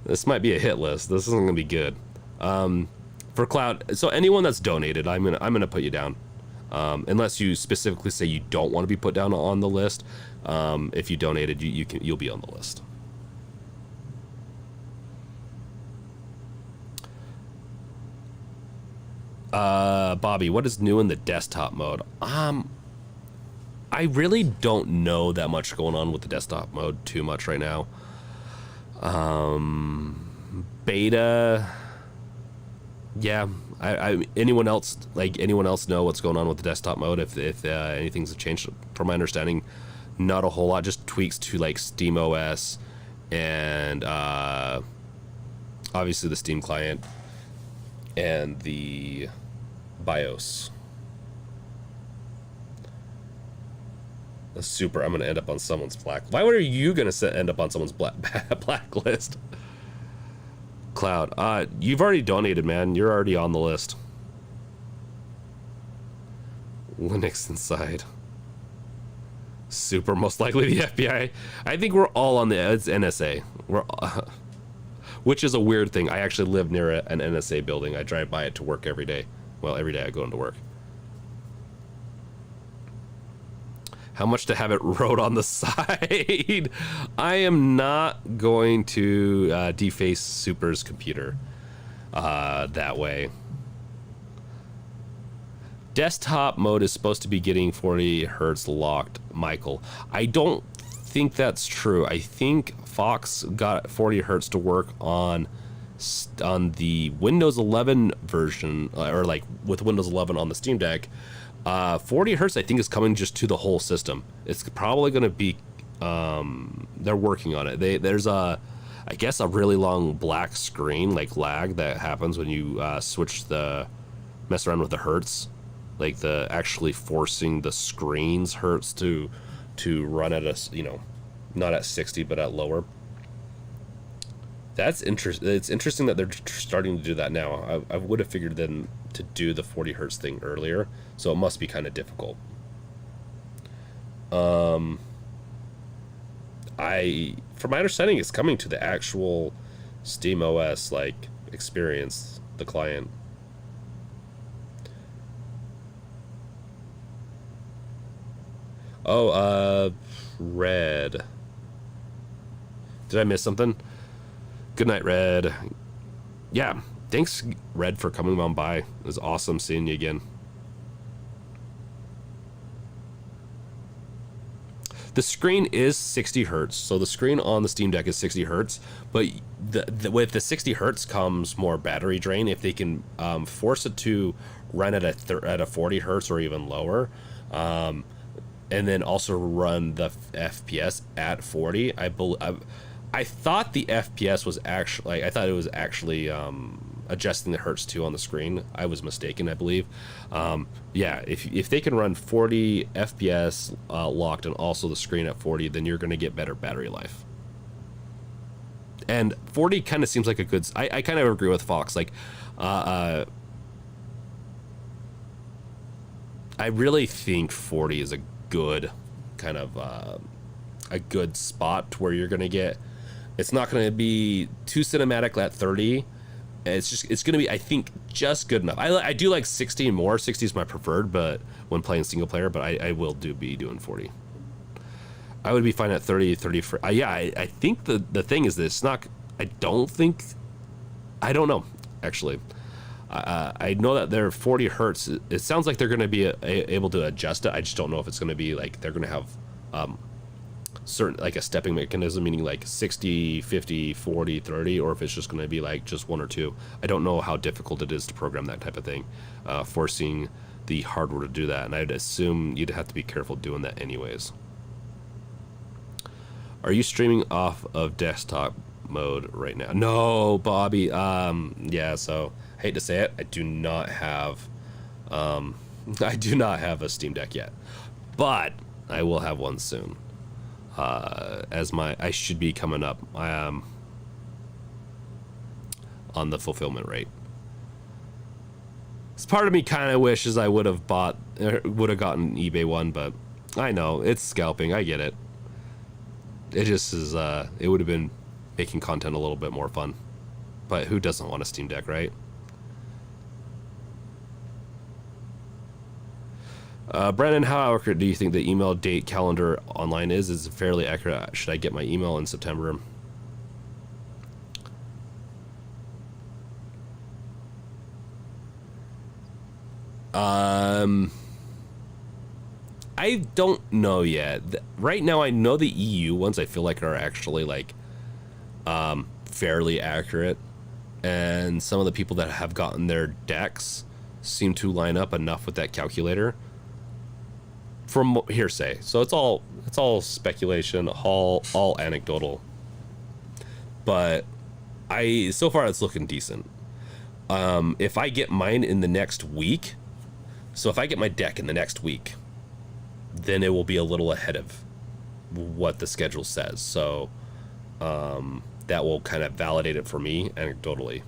hit list. This isn't gonna be good. For Cloud, so anyone that's donated, I'm gonna put you down. Unless you specifically say you don't want to be put down on the list. If you donated, you'll be on the list. Bobby, what is new in the desktop mode? I really don't know that much going on with the desktop mode too much right now. Beta, yeah. Anyone else know what's going on with the desktop mode? If anything's changed, from my understanding, not a whole lot. Just tweaks to like Steam OS and obviously the Steam client and the BIOS. Super, I'm gonna end up on someone's black. Why are you gonna end up on someone's blacklist? Cloud, you've already donated, man. You're already on the list. Linux inside. Super, most likely the FBI. I think we're all on it's NSA. Which is a weird thing. I actually live near an NSA building. I drive by it to work every day. Well, every day I go into work. How much to have it wrote on the side? I am not going to deface Super's computer that way. Desktop mode is supposed to be getting 40 hertz locked, Michael. I don't think that's true. I think Fox got 40 hertz to work on the Windows 11 version, or like with Windows 11 on the Steam Deck. 40 hertz I think is coming just to the whole system. It's probably going to be they're working on it. There's I guess a really long black screen like lag that happens when you mess around with the hertz, like the actually forcing the screen's hertz to run at not at 60 but at lower. That's interesting. It's interesting that they're starting to do that now. I would have figured them to do the 40 hertz thing earlier, so it must be kind of difficult. From my understanding, it's coming to the actual Steam OS like experience, the client. Oh, Red. Did I miss something? Good night, Red. Yeah, thanks, Red, for coming on by. It was awesome seeing you again. The screen is 60 hertz, so the screen on the Steam Deck is 60 hertz, but with the 60 hertz comes more battery drain. If they can force it to run at a 40 hertz or even lower, and then also run the FPS at 40, I thought the FPS was actually, I thought it was actually adjusting the hertz too on the screen. I was mistaken, I believe. Yeah, if they can run 40 FPS locked and also the screen at 40, then you're going to get better battery life. And 40 kind of seems like a good. I kind of agree with Fox. Like, I really think 40 is a good kind of a good spot where you're going to get. It's not going to be too cinematic at 30. It's going to be, I think, just good enough. I do like 60 and more. 60 is my preferred, but when playing single player, but I will be doing 40. I would be fine at 30 for, yeah, I think the thing is this, I don't know, actually. I know that they're 40 hertz. It sounds like they're going to be able to adjust it. I just don't know if it's going to be like, they're going to have certain, like a stepping mechanism, meaning like 60, 50, 40, 30, or if it's just going to be like just one or two. I don't know how difficult it is to program that type of thing, forcing the hardware to do that, and I'd assume you'd have to be careful doing that anyways. Are you streaming off of desktop mode right now? No, Bobby. Yeah, so I hate to say it, I do not have a Steam Deck yet, but I will have one soon. I should be coming up on the fulfillment rate. This part of me kind of wishes I would have gotten an eBay one, but I know it's scalping. I get it. It just is. It would have been making content a little bit more fun. But who doesn't want a Steam Deck, right? Brandon, how accurate do you think the email date calendar online is? Is it fairly accurate? Should I get my email in September? I don't know yet. Right now, I know the EU ones I feel like are actually like fairly accurate, and some of the people that have gotten their decks seem to line up enough with that calculator. From hearsay, so it's all speculation, all anecdotal. But so far it's looking decent. If I get mine in the next week, so if I get my deck in the next week, then it will be a little ahead of what the schedule says. So that will kind of validate it for me anecdotally,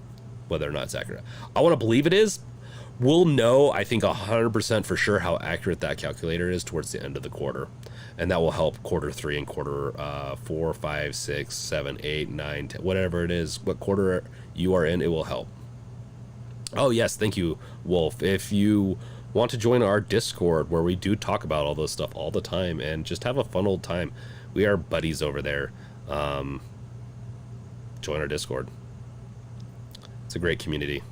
whether or not it's accurate. I want to believe it is. We'll know, I think, 100% for sure how accurate that calculator is towards the end of the quarter. And that will help quarter 3 and quarter 4, 5, 6, 7, 8, 9, 10, whatever it is, what quarter you are in, it will help. Oh, yes, thank you, Wolf. If you want to join our Discord, where we do talk about all this stuff all the time and just have a fun old time, we are buddies over there. Join our Discord. It's a great community.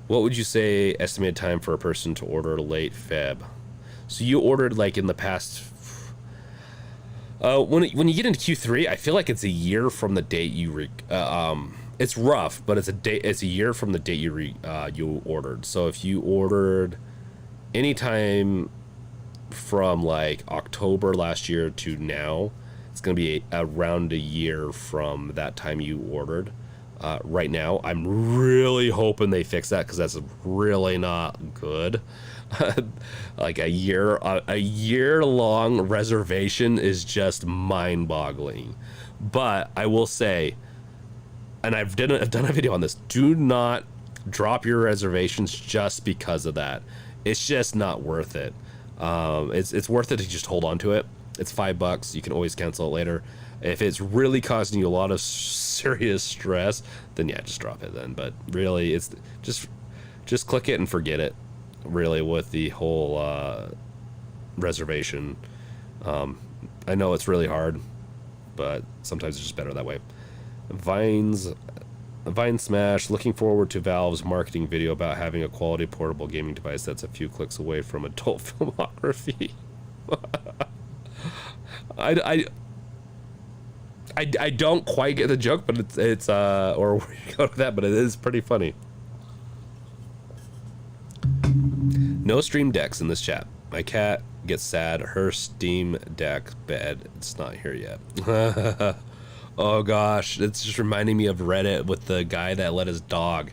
What would you say estimated time for a person to order late Feb? So you ordered like in the past. When you get into Q3, I feel like it's a year from the date you. It's rough, but it's a year from the date you ordered. So if you ordered anytime from like October last year to now, it's gonna be around a year from that time you ordered. Right now, I'm really hoping they fix that, because that's really not good. Like a year long reservation is just mind boggling. But I will say, and I've done a video on this, do not drop your reservations just because of that. It's just not worth it. It's worth it to just hold on to it. It's $5. You can always cancel it later. If it's really causing you a lot of serious stress, then yeah, just drop it then. But really, it's just click it and forget it. Really, with the whole reservation. I know it's really hard, but sometimes it's just better that way. Vine Smash, looking forward to Valve's marketing video about having a quality portable gaming device that's a few clicks away from adult filmography. I don't quite get the joke, but it's or where you go with that, but it is pretty funny. No Stream Decks in this chat. My cat gets sad. Her Steam Deck bed, it's not here yet. Oh gosh, it's just reminding me of Reddit with the guy that let his dog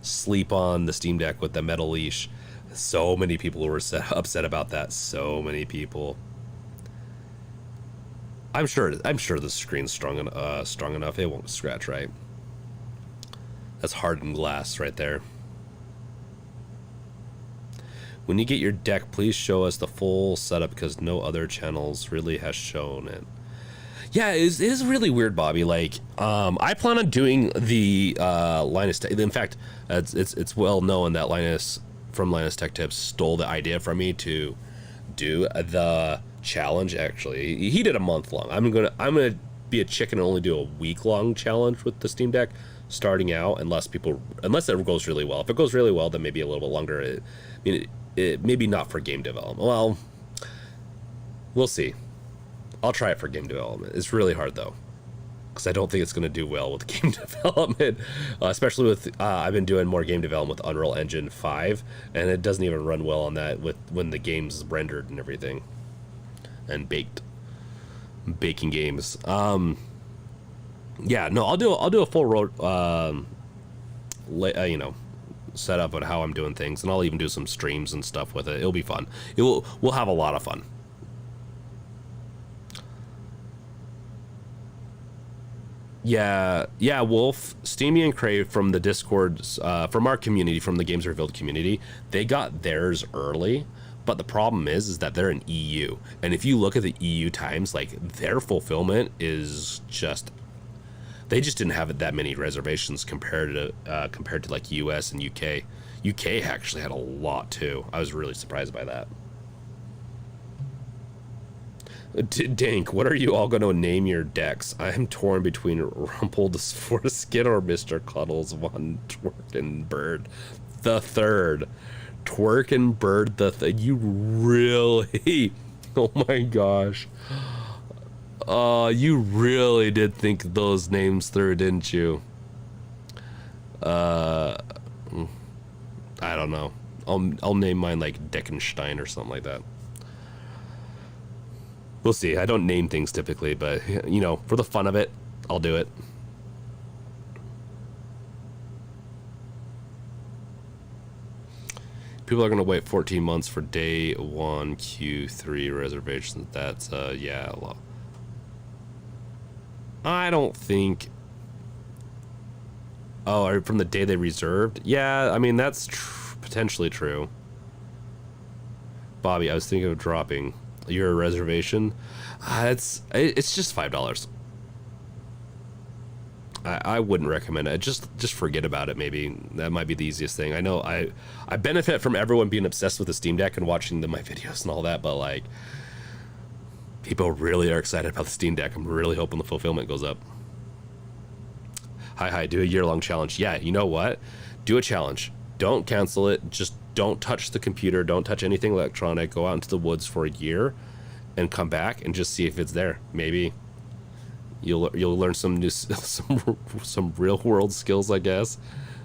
sleep on the Steam Deck with the metal leash. So many people were upset about that. So many people. I'm sure the screen's strong enough. It won't scratch, right? That's hardened glass right there. When you get your deck, please show us the full setup because no other channels really has shown it. Yeah, it is really weird, Bobby. Like, I plan on doing the Linus Tech. In fact, it's well known that Linus from Linus Tech Tips stole the idea from me to do the challenge. Actually, he did a month long. I'm gonna be a chicken and only do a week long challenge with the Steam Deck, starting out. Unless it goes really well. If it goes really well, then maybe a little bit longer. It maybe not for game development. Well, we'll see. I'll try it for game development. It's really hard though, because I don't think it's going to do well with game development, especially with I've been doing more game development with Unreal Engine 5, and it doesn't even run well on that when the game's rendered and everything, and baking games. Yeah, no, I'll do a full road, setup on how I'm doing things, and I'll even do some streams and stuff with it. It'll be fun. We'll have a lot of fun. Yeah, Wolf, Steamy, and Crave from the Discords, from our community, from the Games Revealed community, they got theirs early, but the problem is that they're in EU, and if you look at the EU times, like, their fulfillment is just, they just didn't have that many reservations compared to like US and UK. UK actually had a lot too. I was really surprised by that. Dank, what are you all going to name your decks? I am torn between Rumpled Foreskin or Mr. Cuddles Von Twerkenbird the Third. Twerkenbird the Third. You really? Oh my gosh. You really did think those names through, didn't you? I don't know. I'll name mine like Deckenstein or something like that. We'll see. I don't name things typically, but, you know, for the fun of it, I'll do it. People are going to wait 14 months for day 1 Q3 reservations. That's, yeah, a lot. I don't think... Oh, from the day they reserved? Yeah, I mean, that's potentially true. Bobby, I was thinking of dropping your reservation. It's just $5. I wouldn't recommend it. Just forget about it. Maybe that might be the easiest thing. I know I benefit from everyone being obsessed with the Steam Deck and watching my videos and all that, but like, people really are excited about the Steam Deck. I'm really hoping the fulfillment goes up. Hi, do a year-long challenge. Yeah, you know what? Do a challenge. Don't cancel it. Just don't touch the computer. Don't touch anything electronic. Go out into the woods for a year and come back and just see if it's there. Maybe you'll learn some new some real-world skills, I guess.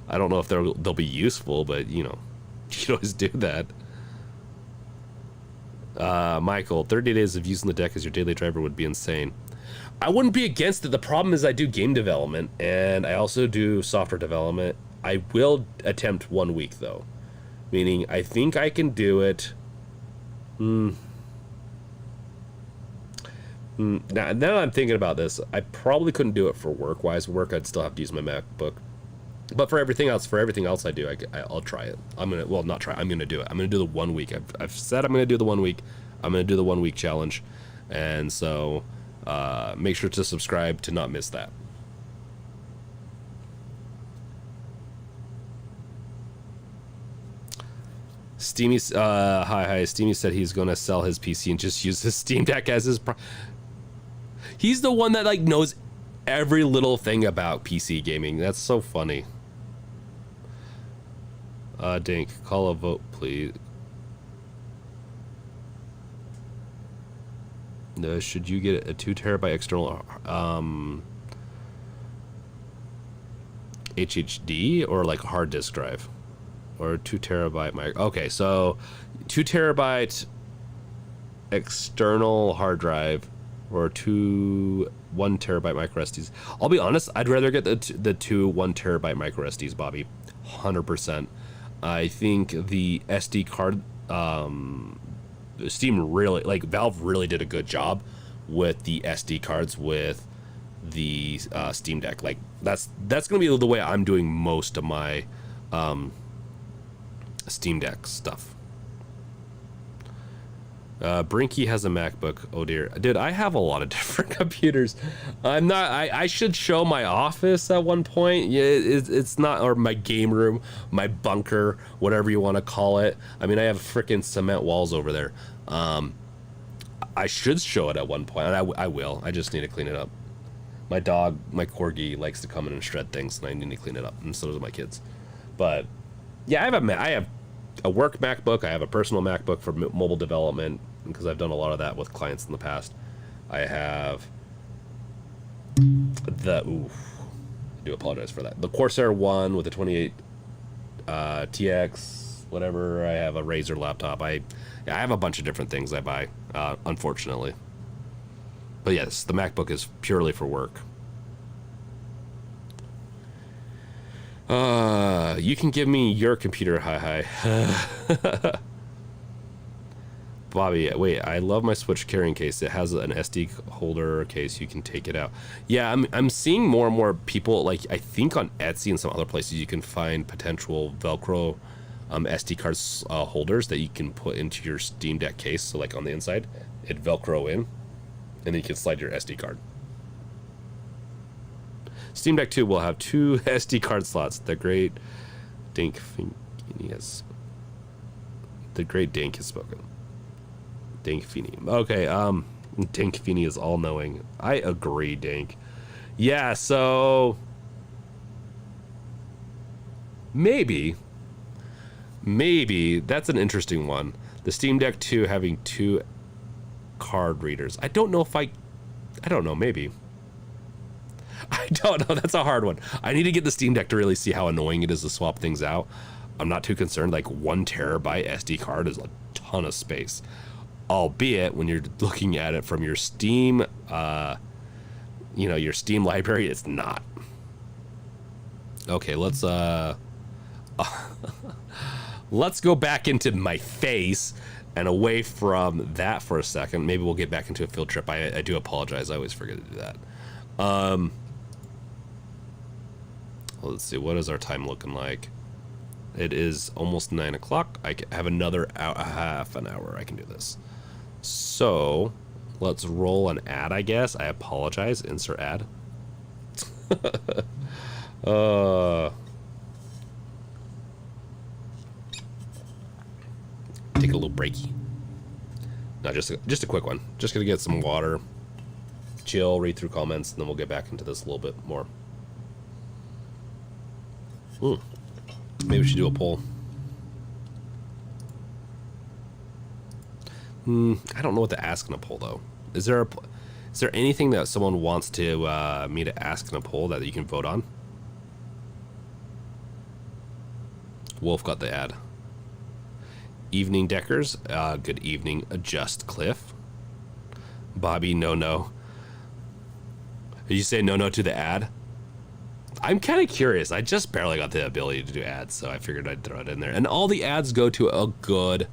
I don't know if they'll be useful, but, you know, you can always do that. Michael, 30 days of using the deck as your daily driver would be insane. I wouldn't be against it. The problem is I do game development and I also do software development. I will attempt 1 week though, meaning I think I can do it. Now I'm thinking about this. I probably couldn't do it for work-wise. Work, I'd still have to use my MacBook. But for everything else I do, I'll try it. I'm gonna do it. I'm gonna do the 1 week. I've said I'm gonna do the 1 week. I'm gonna do the 1 week challenge, and so make sure to subscribe to not miss that. Steamy, hi. Steamy said he's gonna sell his PC and just use his Steam Deck as his. He's the one that like knows every little thing about PC gaming. That's so funny. Dink, call a vote, please. Should you get a 2 terabyte external HHD or like a hard disk drive? Or a 2 terabyte mic? Okay, so 2 terabyte external hard drive or 1 terabyte micro SDs. I'll be honest, I'd rather get the two 1 terabyte micro SDs, Bobby. 100%. I think the SD card, Steam really, like Valve really did a good job with the SD cards with the Steam Deck. Like that's gonna be the way I'm doing most of my Steam Deck stuff. Brinky has a MacBook. Oh dear, dude, I have a lot of different computers. I should show my office at one point. Yeah, it's not, or my game room, my bunker, whatever you want to call it. I mean, I have freaking cement walls over there. I should show it at one point, and I will. I just need to clean it up. My dog, my corgi, likes to come in and shred things, and I need to clean it up, and so do my kids. But yeah, I have a work MacBook. I have a personal MacBook for mobile development because I've done a lot of that with clients in the past. I have I do apologize for that. The Corsair one with the 28 TX, whatever. I have a Razer laptop. I have a bunch of different things I buy, unfortunately. But yes, the MacBook is purely for work. You can give me your computer, hi. Bobby, wait, I love my Switch carrying case. It has an SD holder case. You can take it out. Yeah, I'm seeing more and more people, like, I think on Etsy and some other places you can find potential Velcro SD cards holders that you can put into your Steam Deck case. So, like, on the inside, it Velcro in, and then you can slide your SD card. Steam Deck 2 will have 2 SD card slots. The great Dink has spoken. Dink Feeney. Okay, Dink Feeney is all knowing. I agree, Dink. Yeah, so maybe that's an interesting one. The Steam Deck 2 having 2 card readers. I don't know, maybe. I don't know. That's a hard one. I need to get the Steam Deck to really see how annoying it is to swap things out. I'm not too concerned. Like 1 terabyte SD card is a ton of space. Albeit when you're looking at it from your Steam, your Steam library, it's not. Okay, let's go back into my face and away from that for a second. Maybe we'll get back into a field trip. I do apologize. I always forget to do that. Let's see, what is our time looking like? It is almost 9 o'clock. I have another half an hour I can do this. So let's roll an ad, I guess. I apologize. Insert ad. Take a little breaky. No, just a quick one. Just gonna get some water, chill, read through comments, and then we'll get back into this a little bit more. Maybe we should do a poll. I don't know what to ask in a poll though. Is there anything that someone wants to me to ask in a poll that you can vote on? Wolf got the ad. Evening Deckers. Good evening, Just Cliff. Bobby, no. Did you say no to the ad? I'm kind of curious. I just barely got the ability to do ads, so I figured I'd throw it in there. And all the ads go to a good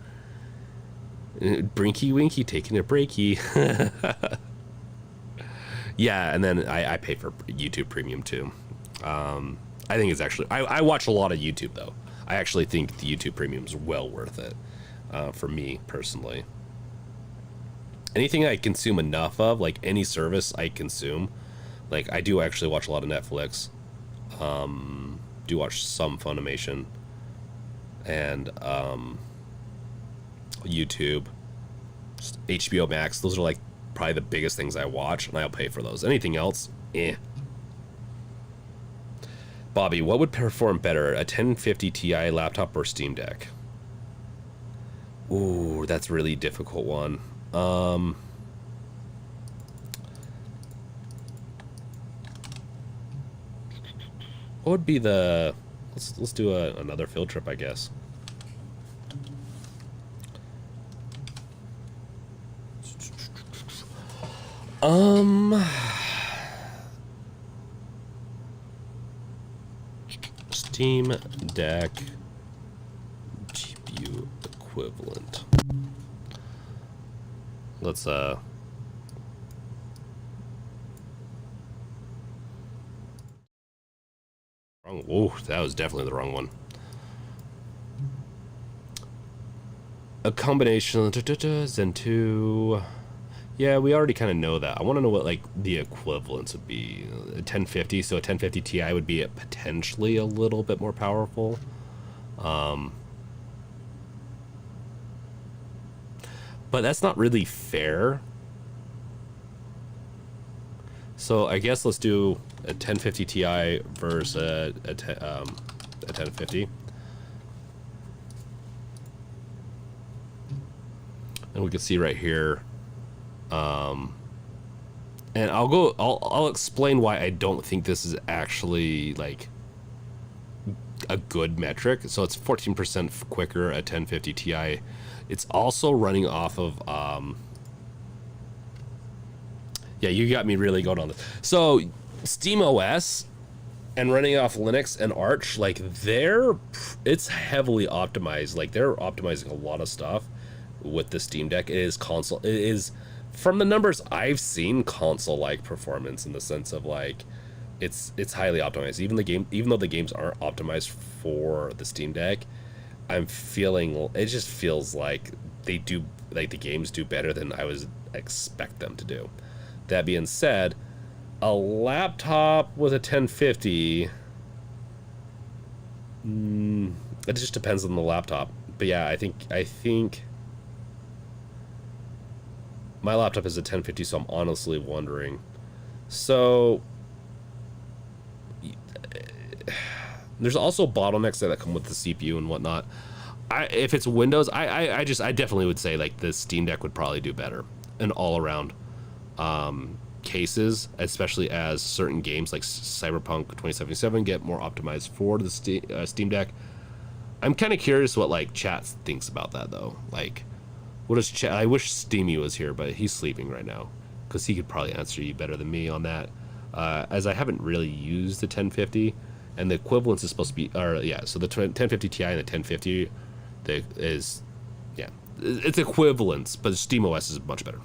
Brinky Winky taking a breaky. Yeah, and then I pay for YouTube Premium too. I think it's actually I watch a lot of YouTube though. I actually think the YouTube Premium is well worth it for me personally. Anything I consume enough of, like any service I consume, like I do actually watch a lot of Netflix. Do watch some Funimation, and YouTube, HBO Max. Those are like probably the biggest things I watch, and I'll pay for those. Anything else, eh. Bobby, what would perform better, a 1050 Ti laptop or Steam Deck? Ooh, that's a really difficult one. What would be the... Let's do another field trip, I guess. Steam Deck GPU equivalent. Let's wrong. Whoa, that was definitely the wrong one. A combination of Zen 2. Yeah, we already kind of know that. I want to know what like the equivalents would be. A 1050, so a 1050 Ti would be potentially a little bit more powerful. But that's not really fair. So I guess let's do a 1050 Ti versus a 1050. And we can see right here. And I'll explain why I don't think this is actually like a good metric. So it's 14% quicker at 1050 Ti. It's also running off of yeah, you got me really going on this. So SteamOS and running off Linux and Arch, like it's heavily optimized. Like they're optimizing a lot of stuff with the Steam Deck. It is from the numbers I've seen, console-like performance in the sense of like it's highly optimized. Even though the games aren't optimized for the Steam Deck, I'm feeling it just feels like the games do better than I was expect them to do. That being said, a laptop with a 1050, it just depends on the laptop. But yeah, I think my laptop is a 1050, so I'm honestly wondering. So there's also bottlenecks that come with the CPU and whatnot. If it's Windows, I definitely would say like the Steam Deck would probably do better in all around cases, especially as certain games like Cyberpunk 2077 get more optimized for the Steam Deck. I'm kind of curious what like chat thinks about that though. Like, what does chat? I wish Steamy was here, but he's sleeping right now because he could probably answer you better than me on that. As I haven't really used the 1050, and the equivalence is supposed to be, or yeah, so the 1050 Ti and the 1050 is, yeah, it's equivalence, but SteamOS is much better.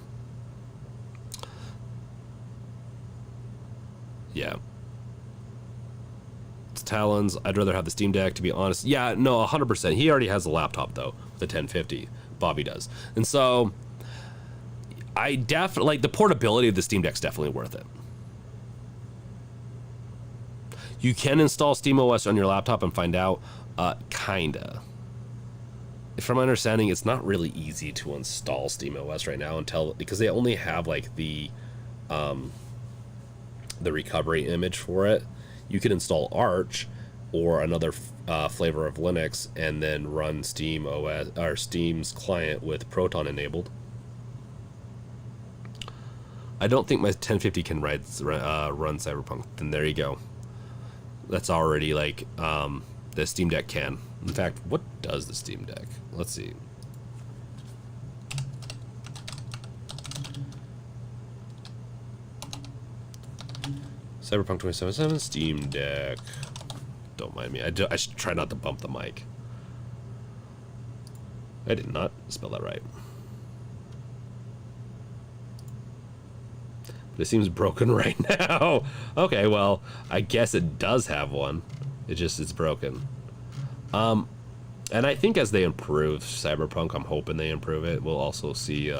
Yeah. It's Talons. I'd rather have the Steam Deck, to be honest. Yeah, no, 100%. He already has a laptop, though, the 1050. Bobby does. And so, I definitely, like, the portability of the Steam Deck's definitely worth it. You can install SteamOS on your laptop and find out, kinda. From my understanding, it's not really easy to install SteamOS right now because they only have, like, the recovery image for it. You can install Arch or another flavor of Linux and then run SteamOS or Steam's client with Proton enabled. I don't think my 1050 can run Cyberpunk. Then there you go. That's already like the Steam Deck can. In fact, what does the Steam Deck? Let's see. Cyberpunk 2077, Steam Deck. Don't mind me. I should try not to bump the mic. I did not spell that right. But it seems broken right now. Okay, well, I guess it does have one. It's broken. And I think as they improve Cyberpunk, I'm hoping they improve it. We'll also see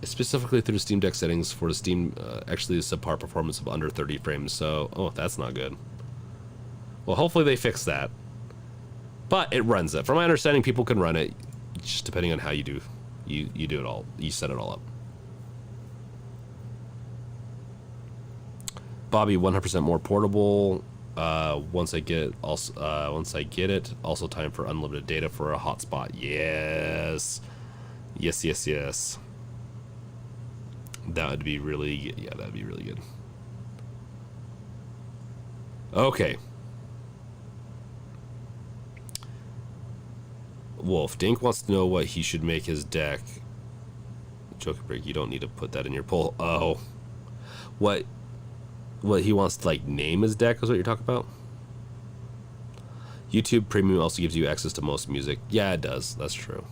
specifically through Steam Deck settings for the Steam, actually subpar performance of under 30 frames. So, oh, that's not good. Well, hopefully they fix that. But it runs it. From my understanding, people can run it, just depending on how you do. You do it all. You set it all up. Bobby, 100% more portable. Once I get it, also time for unlimited data for a hotspot. Yes. Yes. That would be really, yeah, that'd be really good. Okay. Wolf, Dink wants to know what he should make his deck. Joker Break, you don't need to put that in your poll. Oh. What he wants to, like, name his deck is what you're talking about? YouTube Premium also gives you access to most music. Yeah, it does. That's true.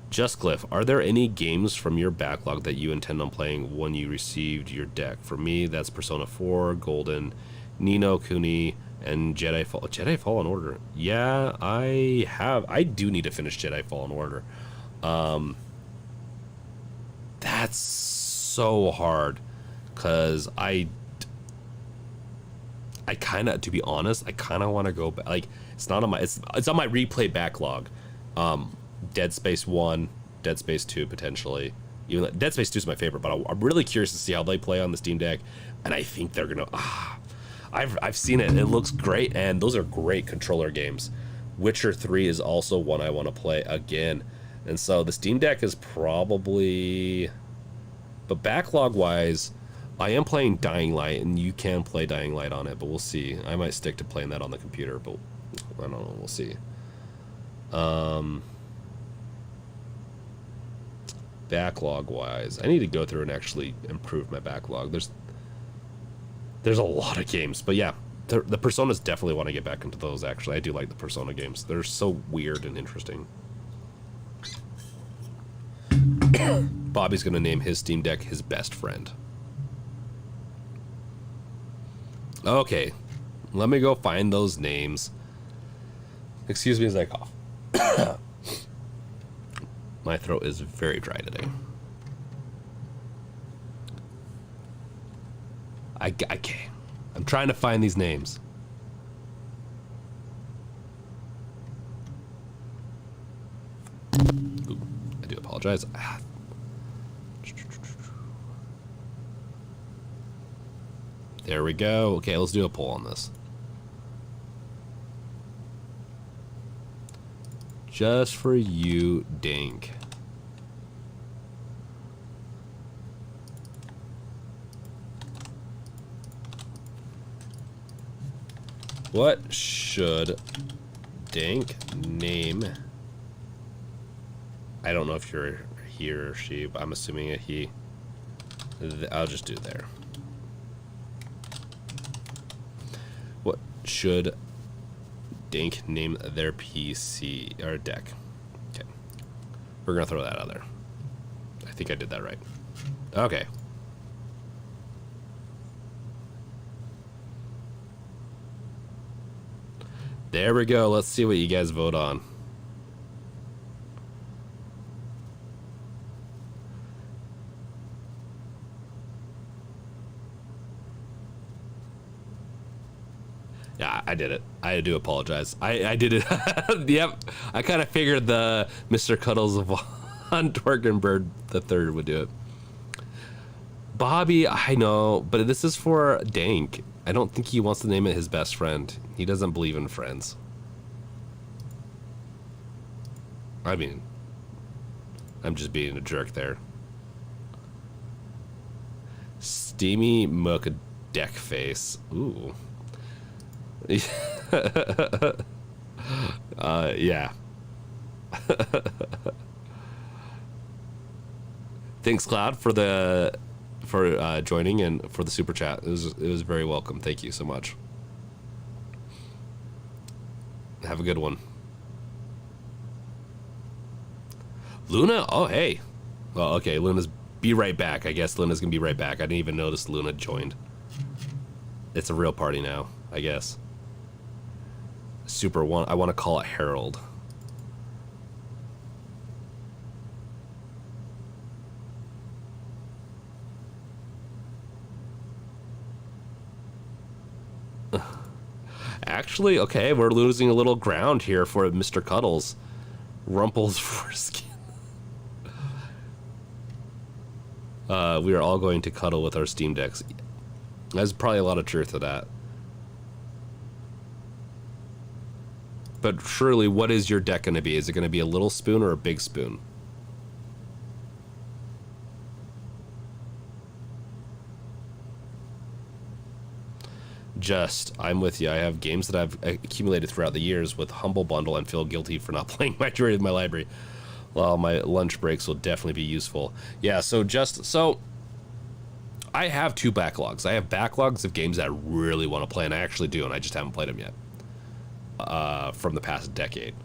Just Cliff, are there any games from your backlog that you intend on playing when you received your deck? For me, that's Persona 4, Golden, Nino Kuni, and Jedi Fallen Order. Yeah, I do need to finish Jedi Fallen Order. That's so hard, because I kind of, to be honest, I kind of want to go back. Like, it's not on my, it's on my replay backlog. Dead Space 1, Dead Space 2 potentially. Even though Dead Space 2 is my favorite, but I'm really curious to see how they play on the Steam Deck, and I think they're gonna. I've seen it. It looks great, and those are great controller games. Witcher 3 is also one I want to play again, and so the Steam Deck is probably. But backlog wise, I am playing Dying Light, and you can play Dying Light on it, but we'll see. I might stick to playing that on the computer, but I don't know. We'll see. Backlog wise, I need to go through and actually improve my backlog. There's a lot of games, but yeah, the Personas definitely want to get back into those. Actually, I do like the Persona games. They're so weird and interesting. Bobby's gonna name his Steam Deck his best friend. Okay, let me go find those names. Excuse me as I cough. My throat is very dry today. I can't. I'm trying to find these names. Ooh, I do apologize. There we go. Okay, let's do a poll on this. Just for you, Dink. What should Dink name? I don't know if you're he or she, but I'm assuming a he. I'll just do there. What should Dink name their PC or deck? Okay, we're gonna throw that out there. I think I did that right. Okay. There we go. Let's see what you guys vote on. Yeah, I did it. I do apologize. I did it. Yep. I kind of figured the Mr. Cuddles of Twerkenbird the Third would do it. Bobby, I know, but this is for Dank. I don't think he wants to name it his best friend. He doesn't believe in friends. I mean, I'm just being a jerk there. Steamy Mook Deck Face. Ooh. Yeah. Thanks, Cloud, for joining and for the super chat. It was very welcome. Thank you so much. Have a good one. Luna? Oh, hey. Well, okay, Luna's be right back. I guess Luna's gonna be right back. I didn't even notice Luna joined. It's a real party now, I guess. I want to call it Harold. Actually, okay, we're losing a little ground here for Mr. Cuddles. Rumple's foreskin. We are all going to cuddle with our Steam Decks. There's probably a lot of truth to that. But surely, what is your deck going to be? Is it going to be a little spoon or a big spoon? I'm with you. I have games that I've accumulated throughout the years with Humble Bundle and feel guilty for not playing majority of my library. Well, my lunch breaks will definitely be useful. Yeah, so I have 2 backlogs. I have backlogs of games that I really want to play, and I actually do, and I just haven't played them yet. From the past decade.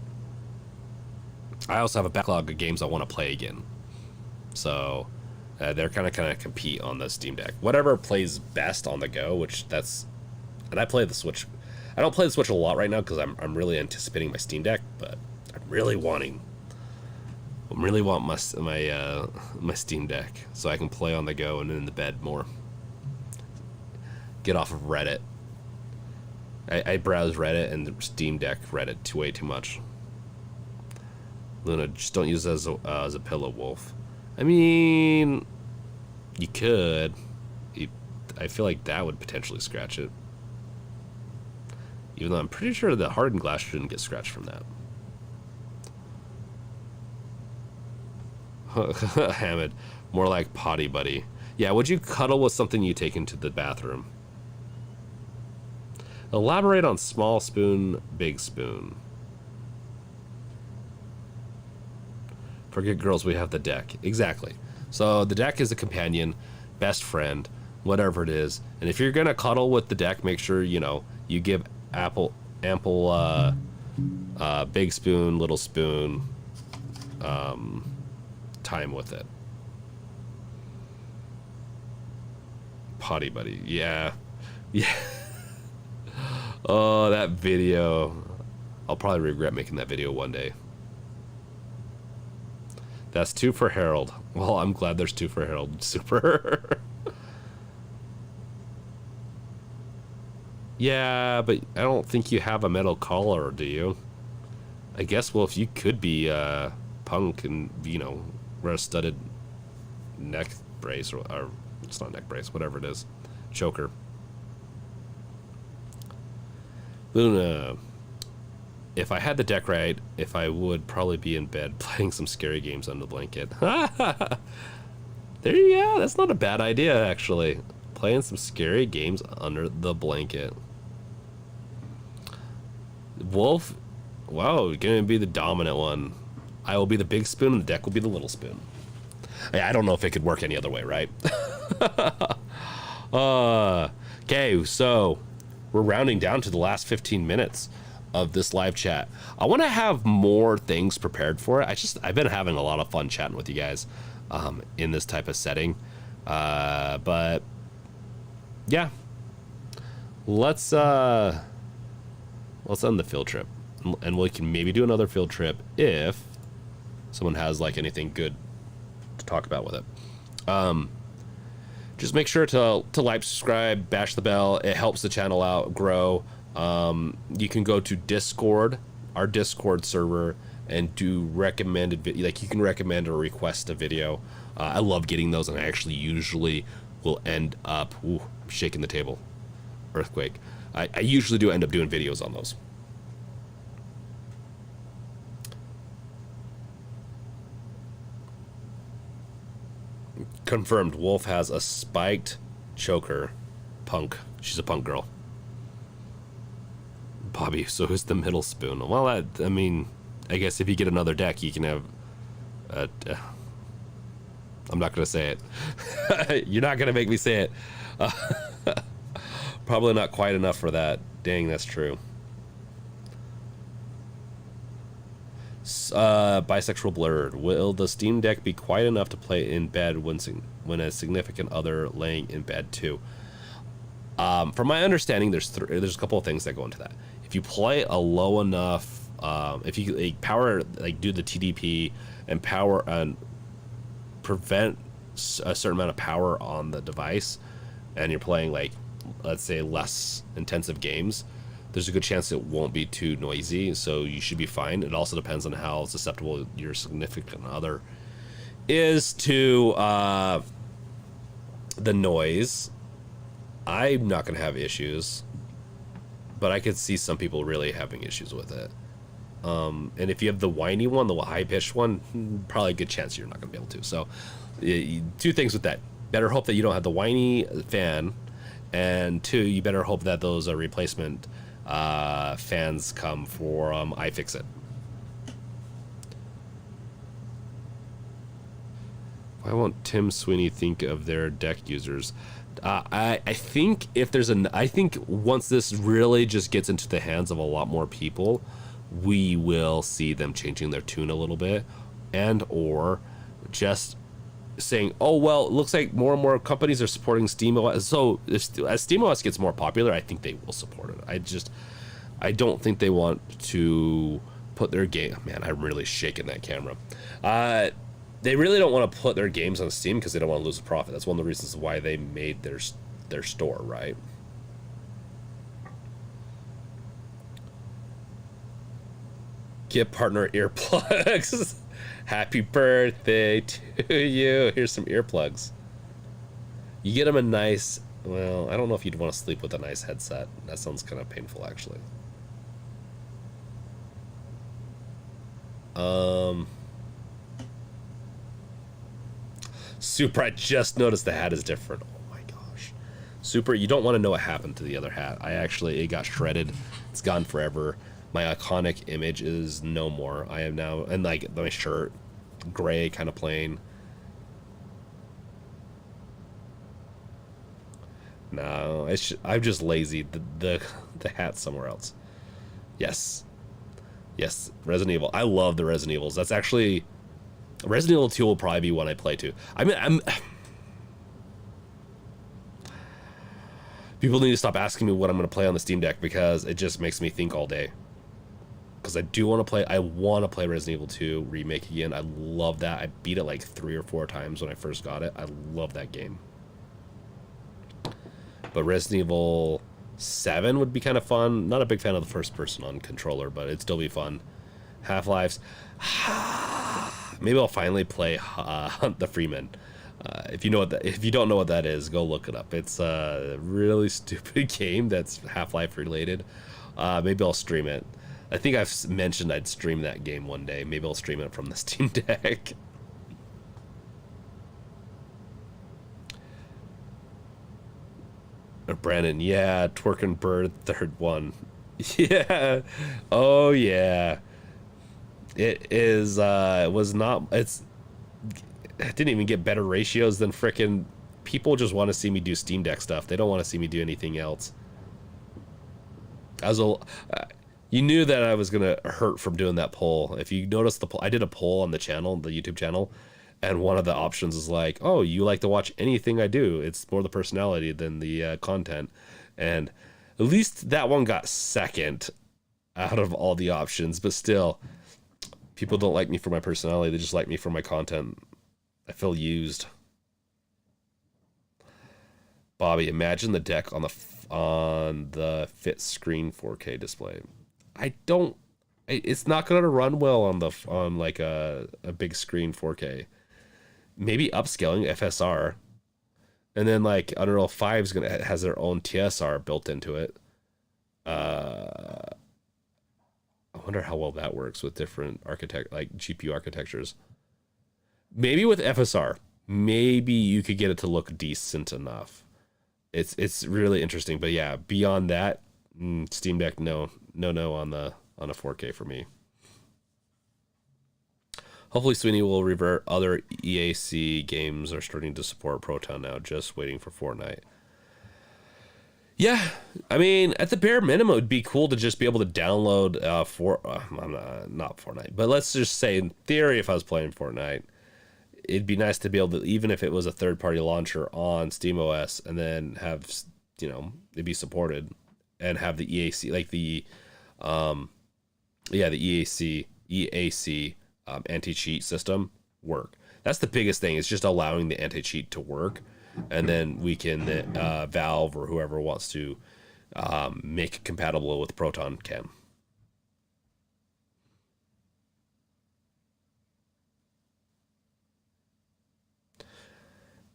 I also have a backlog of games I want to play again. So they're kind of compete on the Steam Deck. Whatever plays best on the go, and I play the Switch. I don't play the Switch a lot right now because I'm really anticipating my Steam Deck, but I'm really want my Steam Deck so I can play on the go and in the bed more. Get off of Reddit. I browse Reddit and Steam Deck Reddit way too much. Luna, just don't use it as a pillow, Wolf. I mean, you could. I feel like that would potentially scratch it. Even though I'm pretty sure the hardened glass shouldn't get scratched from that. Hamid, more like potty buddy. Yeah, would you cuddle with something you take into the bathroom? Elaborate on small spoon, big spoon. Forget girls, we have the deck. Exactly. So the deck is a companion, best friend, whatever it is. And if you're going to cuddle with the deck, make sure, you give ample big spoon, little spoon time with it. Potty buddy. Yeah. Oh, that video. I'll probably regret making that video one day. That's 2 for Harold. Well, I'm glad there's 2 for Harold. Super. Yeah, but I don't think you have a metal collar, do you? I guess, well, if you could be punk and, wear a studded neck brace, or it's not neck brace, whatever it is. Choker. Luna, if I had the deck right, if I would probably be in bed playing some scary games under the blanket. There you go. That's not a bad idea, actually. Playing some scary games under the blanket. Wolf, wow, you're going to be the dominant one. I will be the big spoon and the deck will be the little spoon. I don't know if it could work any other way, right? Okay, so we're rounding down to the last 15 minutes of this live chat. I want to have more things prepared for it. I've been having a lot of fun chatting with you guys in this type of setting. But yeah, let's end the field trip, and we can maybe do another field trip if someone has like anything good to talk about with it. Just make sure to like, subscribe, bash the bell. It helps the channel out grow. You can go to Discord, our Discord server, and do recommended like you can recommend or request a video. I love getting those, and I actually usually will end up shaking the table. Earthquake. I usually do end up doing videos on those. Confirmed. Wolf has a spiked choker. Punk. She's a punk girl. Bobby, so who's the middle spoon? Well, I guess if you get another deck, you can have... I'm not going to say it. You're not going to make me say it. Probably not quite enough for that. Dang, that's true. Bisexual Blurred. Will the Steam Deck be quiet enough to play in bed when a significant other laying in bed too? From my understanding, there's a couple of things that go into that. If you play a low enough, if you do the TDP and power and prevent a certain amount of power on the device, and you're playing let's say less intensive games, there's a good chance it won't be too noisy, so you should be fine. It also depends on how susceptible your significant other is to the noise. I'm not going to have issues, but I could see some people really having issues with it. And if you have the whiny one, the high-pitched one, probably a good chance you're not going to be able to. So, two things with that. Better hope that you don't have the whiny fan, and two, you better hope that those replacement fans come for iFixit. Why won't Tim Sweeney think of their deck users? I think I think once this really just gets into the hands of a lot more people, we will see them changing their tune a little bit, and or just saying, oh, well, it looks like more and more companies are supporting SteamOS. So as SteamOS gets more popular, I think they will support it. I don't think they want to put their game. Man, I'm really shaking that camera. They really don't want to put their games on Steam because they don't want to lose a profit. That's one of the reasons why they made their store, right? Get partner earplugs. Happy birthday to you. Here's some earplugs. You get them a nice, well, I don't know if you'd want to sleep with a nice headset. That sounds kind of painful, actually. Super, I just noticed the hat is different. Oh my gosh. Super, you don't want to know what happened to the other hat. It got shredded. It's gone forever. My iconic image is no more. I am now, and like my shirt, gray, kind of plain. No, I'm just lazy. The hat's somewhere else. Yes. Resident Evil. I love the Resident Evils. That's actually Resident Evil 2 will probably be one I play too. I mean, people need to stop asking me what I'm going to play on the Steam Deck because it just makes me think all day. Because I want to play Resident Evil 2 remake again. I love that. I beat it like 3 or 4 times when I first got it. I love that game. But Resident Evil 7 would be kind of fun. Not a big fan of the first person on controller, but it'd still be fun. Half-Lives. Maybe I'll finally play Hunt the Freeman. If you don't know what that is, go look it up. It's a really stupid game that's Half-Life related. Maybe I'll stream it. I think I've mentioned I'd stream that game one day. Maybe I'll stream it from the Steam Deck. Brandon, yeah, Twerkin' Bird, third one. Yeah. Oh yeah. It is it didn't even get better ratios than frickin' people just want to see me do Steam Deck stuff. They don't want to see me do anything else. You knew that I was gonna hurt from doing that poll. If you notice the poll, I did a poll on the channel, the YouTube channel, and one of the options is like, oh, you like to watch anything I do. It's more the personality than the content. And at least that one got second out of all the options, but still, people don't like me for my personality. They just like me for my content. I feel used. Bobby, imagine the deck on the fit screen 4K display. It's not going to run well on like a big screen 4K. Maybe upscaling FSR, and then like Unreal 5 has their own TSR built into it. I wonder how well that works with different GPU architectures. Maybe with FSR, maybe you could get it to look decent enough. It's really interesting, but yeah, beyond that, Steam Deck, no on a 4K for me. Hopefully Sweeney will revert. Other EAC games are starting to support Proton now, just waiting for Fortnite. Yeah, I mean, at the bare minimum, it'd be cool to just be able to download not Fortnite, but let's just say in theory, if I was playing Fortnite, it'd be nice to be able to, even if it was a third-party launcher on SteamOS, and then have, it'd be supported, and have the EAC, like the EAC anti-cheat system work. That's the biggest thing. It's just allowing the anti-cheat to work, and then we can Valve or whoever wants to make compatible with Proton Cam.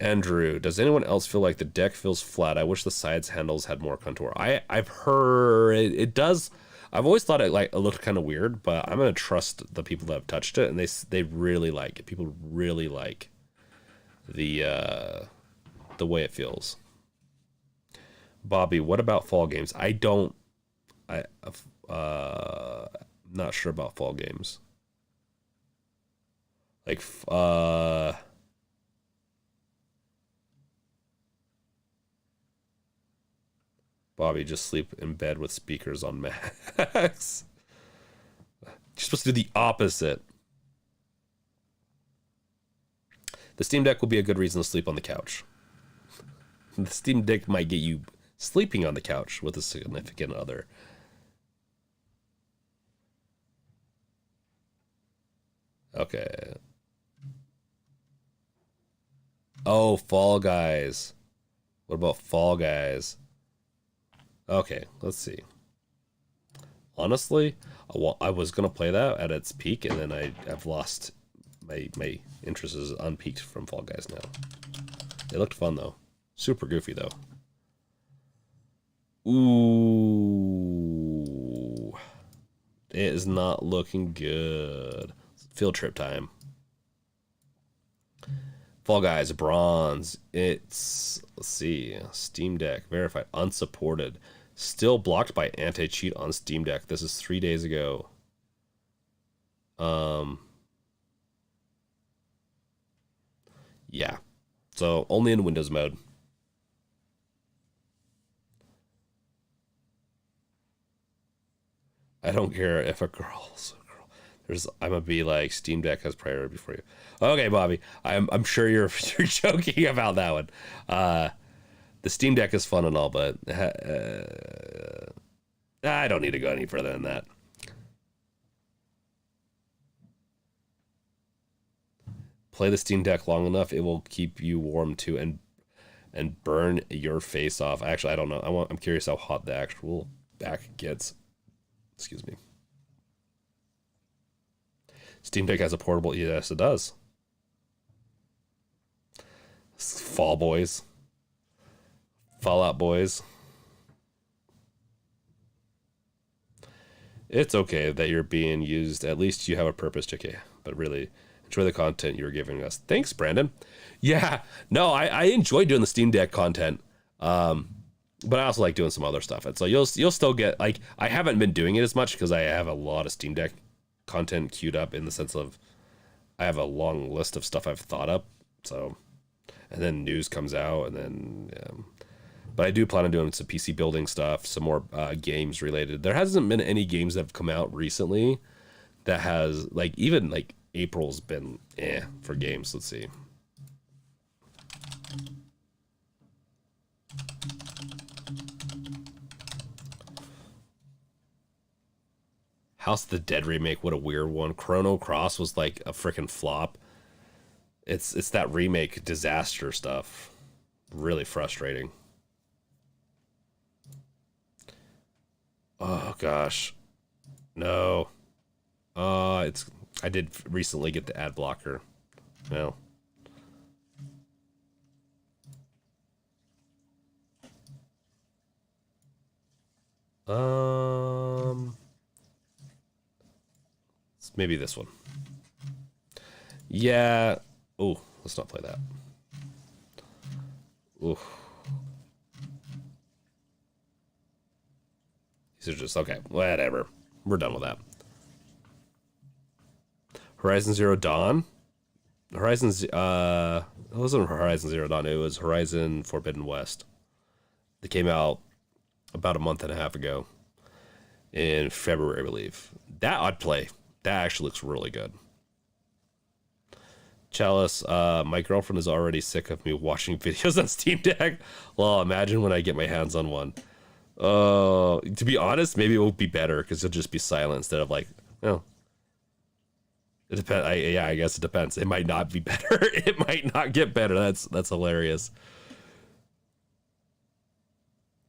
Andrew, does anyone else feel like the deck feels flat? I wish the sides handles had more contour. I've heard it does. I've always thought it looked kind of weird, but I'm gonna trust the people that have touched it, and they really like it. People really like the way it feels. Bobby, what about fall games? Not sure about fall games. Like Bobby, just sleep in bed with speakers on max. You're supposed to do the opposite. The Steam Deck will be a good reason to sleep on the couch. The Steam Deck might get you sleeping on the couch with a significant other. Okay. Oh, Fall Guys. What about Fall Guys? Okay, let's see. Honestly, I was gonna play that at its peak, and then I've lost my interest is unpeaked from Fall Guys now. It looked fun though, super goofy though. Ooh, it is not looking good. Field trip time. Fall Guys bronze. It's, let's see, Steam Deck verified unsupported. Still blocked by anti-cheat on Steam Deck. This is 3 days ago. Yeah. So only in Windows mode. I don't care if a girl's a girl. I'm gonna be like Steam Deck has priority before you. Okay, Bobby. I'm sure you're you're joking about that one. The Steam Deck is fun and all, but I don't need to go any further than that. Play the Steam Deck long enough, it will keep you warm too, and burn your face off. Actually, I don't know. I'm curious how hot the actual back gets. Excuse me. Steam Deck has a portable. Yes, it does. Fall Boys. Fallout Boys. It's okay that you're being used. At least you have a purpose, JK. But really, enjoy the content you're giving us. Thanks, Brandon. Yeah, no, I enjoy doing the Steam Deck content. But I also like doing some other stuff. And so you'll still get, like, I haven't been doing it as much because I have a lot of Steam Deck content queued up, in the sense of I have a long list of stuff I've thought up. So, and then news comes out, and then but I do plan on doing some PC building stuff, some more games related. There hasn't been any games that have come out recently that has, like, even like April's been for games. Let's see. House of the Dead remake, what a weird one. Chrono Cross was like a freaking flop. It's that remake disaster stuff. Really frustrating. Oh gosh. No. I did recently get the ad blocker. No. Maybe this one. Yeah. Oh, let's not play that. Ooh. These are just okay. Whatever. We're done with that. Horizon Zero Dawn. It wasn't Horizon Zero Dawn. It was Horizon Forbidden West. They came out about a month and a half ago in February, I believe. That I'd play. That actually looks really good. Chalice, my girlfriend is already sick of me watching videos on Steam Deck. Well, imagine when I get my hands on one. To be honest, maybe it will be better because it'll just be silent instead of like, it depends. I guess it depends. It might not be better. It might not get better. That's hilarious.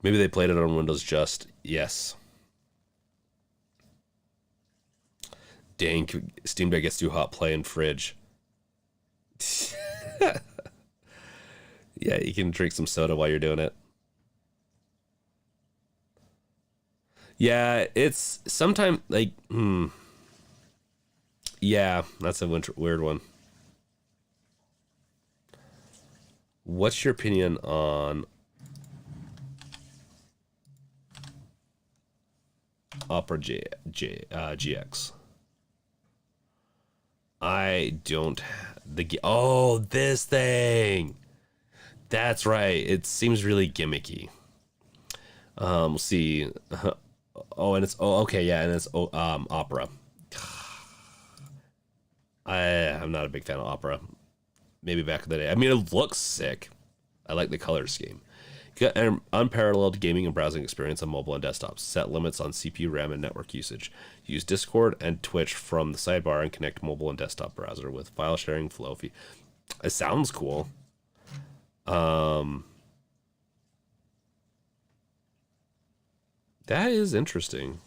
Maybe they played it on Windows just. Yes. Dang, Steam Deck gets too hot playing fridge. Yeah, you can drink some soda while you're doing it. Yeah, it's sometimes like, yeah, that's a weird one. What's your opinion on Opera GX? I don't. Oh, this thing. That's right. It seems really gimmicky. We'll see. Oh, and it's okay, yeah, and it's Opera. I'm not a big fan of Opera. Maybe back in the day. I mean, it looks sick. I like the color scheme. You got an unparalleled gaming and browsing experience on mobile and desktops. Set limits on CPU, RAM, and network usage. Use Discord and Twitch from the sidebar and connect mobile and desktop browser with file sharing flow fee. It sounds cool. That is interesting.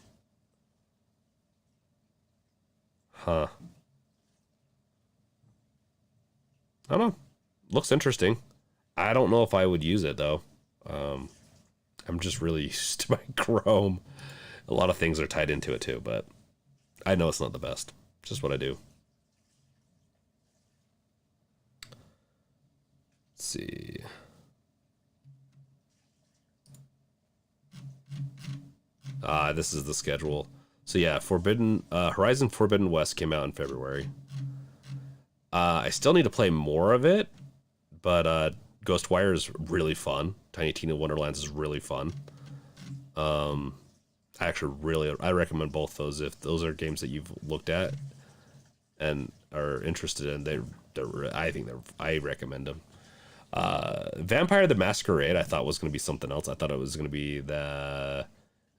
Huh. I don't know. Looks interesting. I don't know if I would use it though. Um, I'm just really used to my Chrome. A lot of things are tied into it too, but I know it's not the best. Just what I do. Let's see. This is the schedule. So yeah, Horizon Forbidden West came out in February. I still need to play more of it, but Ghostwire is really fun. Tiny Tina Wonderlands is really fun. I recommend both those if those are games that you've looked at and are interested in. I recommend them. Vampire the Masquerade I thought was going to be something else. I thought it was going to be the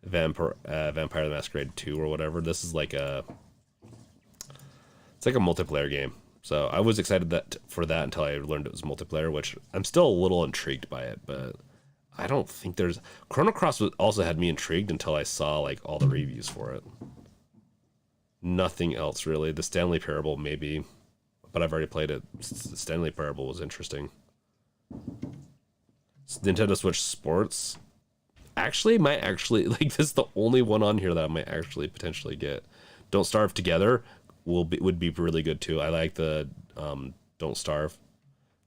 Vampire the Masquerade 2 or whatever. This is like it's like a multiplayer game. So I was excited for that until I learned it was multiplayer, which I'm still a little intrigued by it, but I don't think there's Chrono Cross also had me intrigued until I saw like all the reviews for it. Nothing else really. The Stanley Parable maybe, but I've already played it. Stanley Parable was interesting. Nintendo Switch Sports might like this is the only one on here that I might actually potentially get. Don't Starve Together would be really good too. I like the Don't Starve.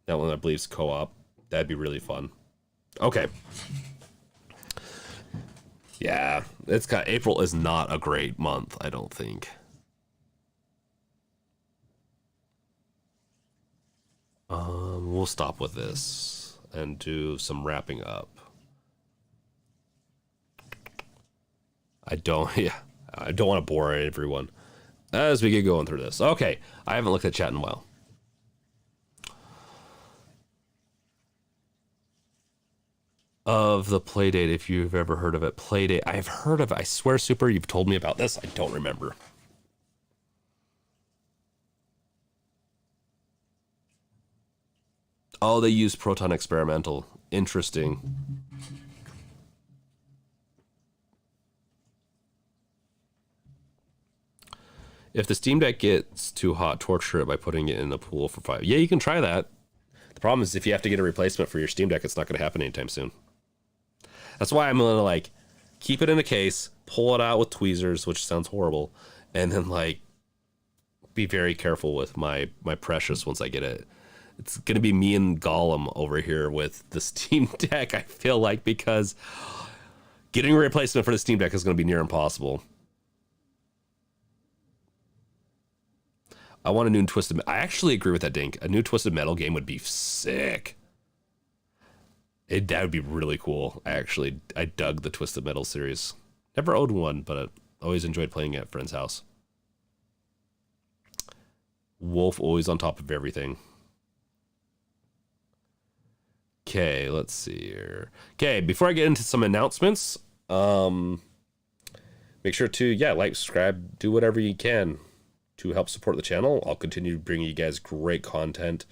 That one I believe is co-op. That'd be really fun. Okay. Yeah, April is not a great month, I don't think. We'll stop with this and do some wrapping up. I don't want to bore everyone as we get going through this. Okay, I haven't looked at chat in a while. Of the Playdate, if you've ever heard of it. Playdate, I've heard of it. I swear, Super, you've told me about this. I don't remember. Oh, they use Proton Experimental. Interesting. If the Steam Deck gets too hot, torture it by putting it in a pool for 5. Yeah, you can try that. The problem is if you have to get a replacement for your Steam Deck, it's not going to happen anytime soon. That's why I'm going to like keep it in a case, pull it out with tweezers, which sounds horrible, and then like be very careful with my Precious once I get it. It's going to be me and Gollum over here with the Steam Deck, I feel like, because getting a replacement for the Steam Deck is going to be near impossible. I want a new Twisted Metal. I actually agree with that, Dink. A new Twisted Metal game would be sick. That would be really cool. I dug the Twisted Metal series. Never owned one, but I always enjoyed playing it at a friend's house. Wolf always on top of everything. Okay, let's see here. Okay, before I get into some announcements, make sure to, like, subscribe, do whatever you can to help support the channel. I'll continue bringing you guys great content.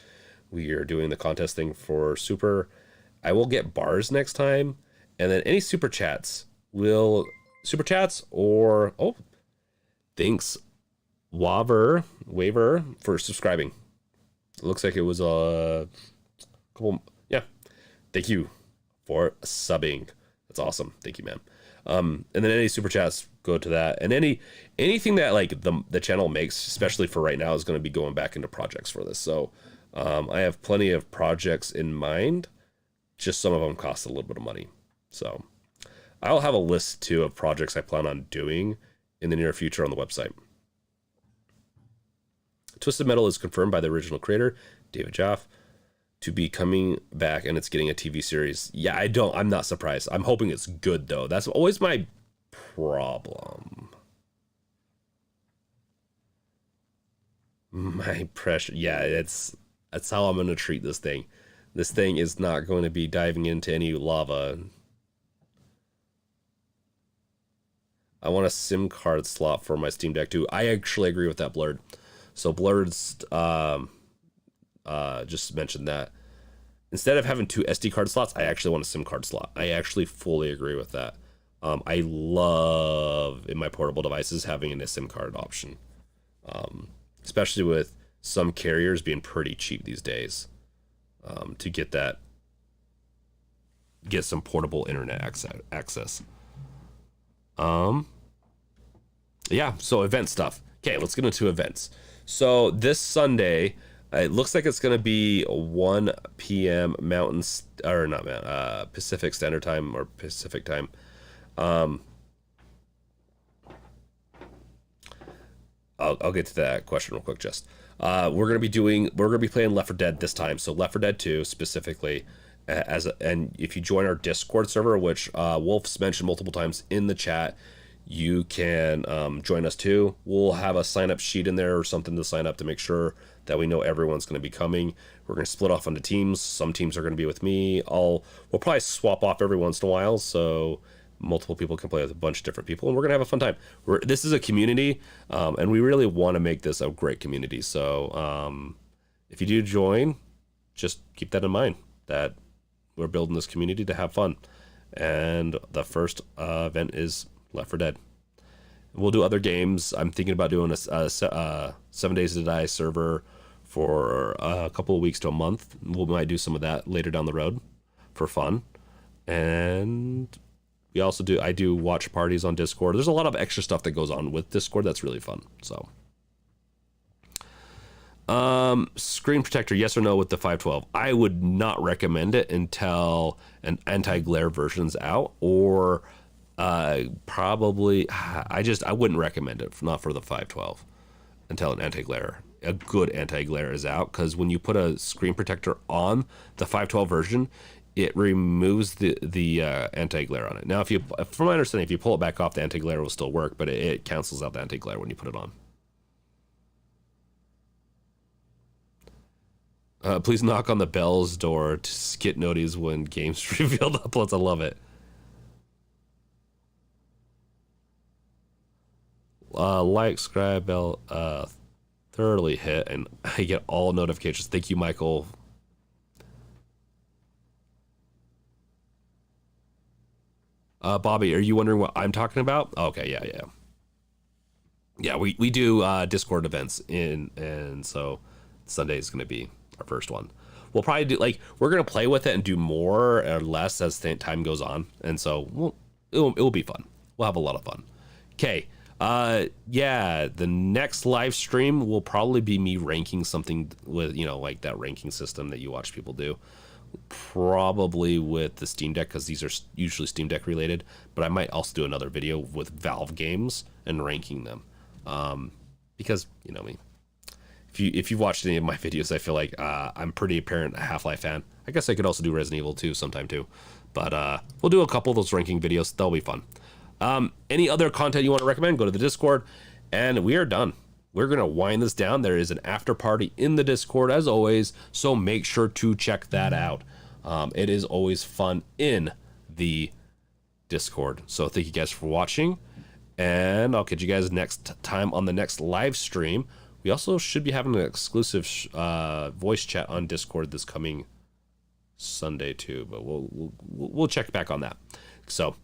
We are doing the contest thing for Super. I will get bars next time, And then any super chats will super chats or thanks Waver for subscribing. It looks like it was a couple. Yeah, thank you for subbing. That's awesome. Thank you, man. And then any super chats go to that, and anything that like the channel makes, especially for right now, is going to be going back into projects for this. So I have plenty of projects in mind. Just some of them cost a little bit of money. So I'll have a list too of projects I plan on doing in the near future on the website. Twisted Metal is confirmed by the original creator, David Jaffe, to be coming back, and it's getting a TV series. Yeah, I'm not surprised. I'm hoping it's good though. That's always my problem. My pressure. Yeah, that's how I'm going to treat this thing. This thing is not going to be diving into any lava. I want a SIM card slot for my Steam Deck too. I actually agree with that, Blurred. So Blurred's just mentioned that. Instead of having 2 SD card slots, I actually want a SIM card slot. I actually fully agree with that. I love in my portable devices having a SIM card option, especially with some carriers being pretty cheap these days, to get some portable internet access. Yeah, so event stuff. Okay, let's get into events. So this Sunday, it looks like it's going to be 1 p.m. Pacific Standard Time or Pacific Time. I'll get to that question real quick. Just we're gonna be playing Left 4 Dead this time. So Left 4 Dead 2 specifically, and if you join our Discord server, which Wolf's mentioned multiple times in the chat, you can join us too. We'll have a sign up sheet in there or something to sign up to make sure that we know everyone's going to be coming. We're going to split off into teams. Some teams are going to be with me. We'll probably swap off every once in a while, so multiple people can play with a bunch of different people, and we're going to have a fun time. This is a community, and we really want to make this a great community. So if you do join, just keep that in mind, that we're building this community to have fun. And the first event is Left 4 Dead. We'll do other games. I'm thinking about doing a 7 Days to Die server for a couple of weeks to a month. We might do some of that later down the road for fun. And I do watch parties on Discord. There's a lot of extra stuff that goes on with Discord that's really fun. So screen protector, yes or no with the 512? I would not recommend it until an anti-glare version's out, or probably I wouldn't recommend it, not for the 512, until a good anti-glare is out, because when you put a screen protector on the 512 version, it removes the anti-glare on it. Now, from my understanding, if you pull it back off, the anti-glare will still work, but it cancels out the anti-glare when you put it on. Please knock on the Bell's door to get notice when games revealed uploads. I love it. Like, subscribe, bell, thoroughly hit, and I get all notifications. Thank you, Michael. Bobby, are you wondering what I'm talking about? Okay, yeah. We do Discord events and so Sunday is going to be our first one. We'll probably do, we're going to play with it and do more or less as time goes on, and so it will be fun. We'll have a lot of fun. Okay. The next live stream will probably be me ranking something with, like that ranking system that you watch people do, probably with the Steam Deck, because these are usually Steam Deck related, but I might also do another video with Valve games and ranking them, because you know me, if you've watched any of my videos, I feel like I'm pretty apparent a Half-Life fan. I guess I could also do Resident Evil 2 sometime too, but we'll do a couple of those ranking videos. They'll be fun. Any other content you want to recommend, go to the Discord, and we are done. We're going to wind this down. There is an after party in the Discord as always, so make sure to check that out. It is always fun in the Discord. So thank you guys for watching, and I'll catch you guys next time on the next live stream. We also should be having an exclusive voice chat on Discord this coming Sunday too, but we'll check back on that. So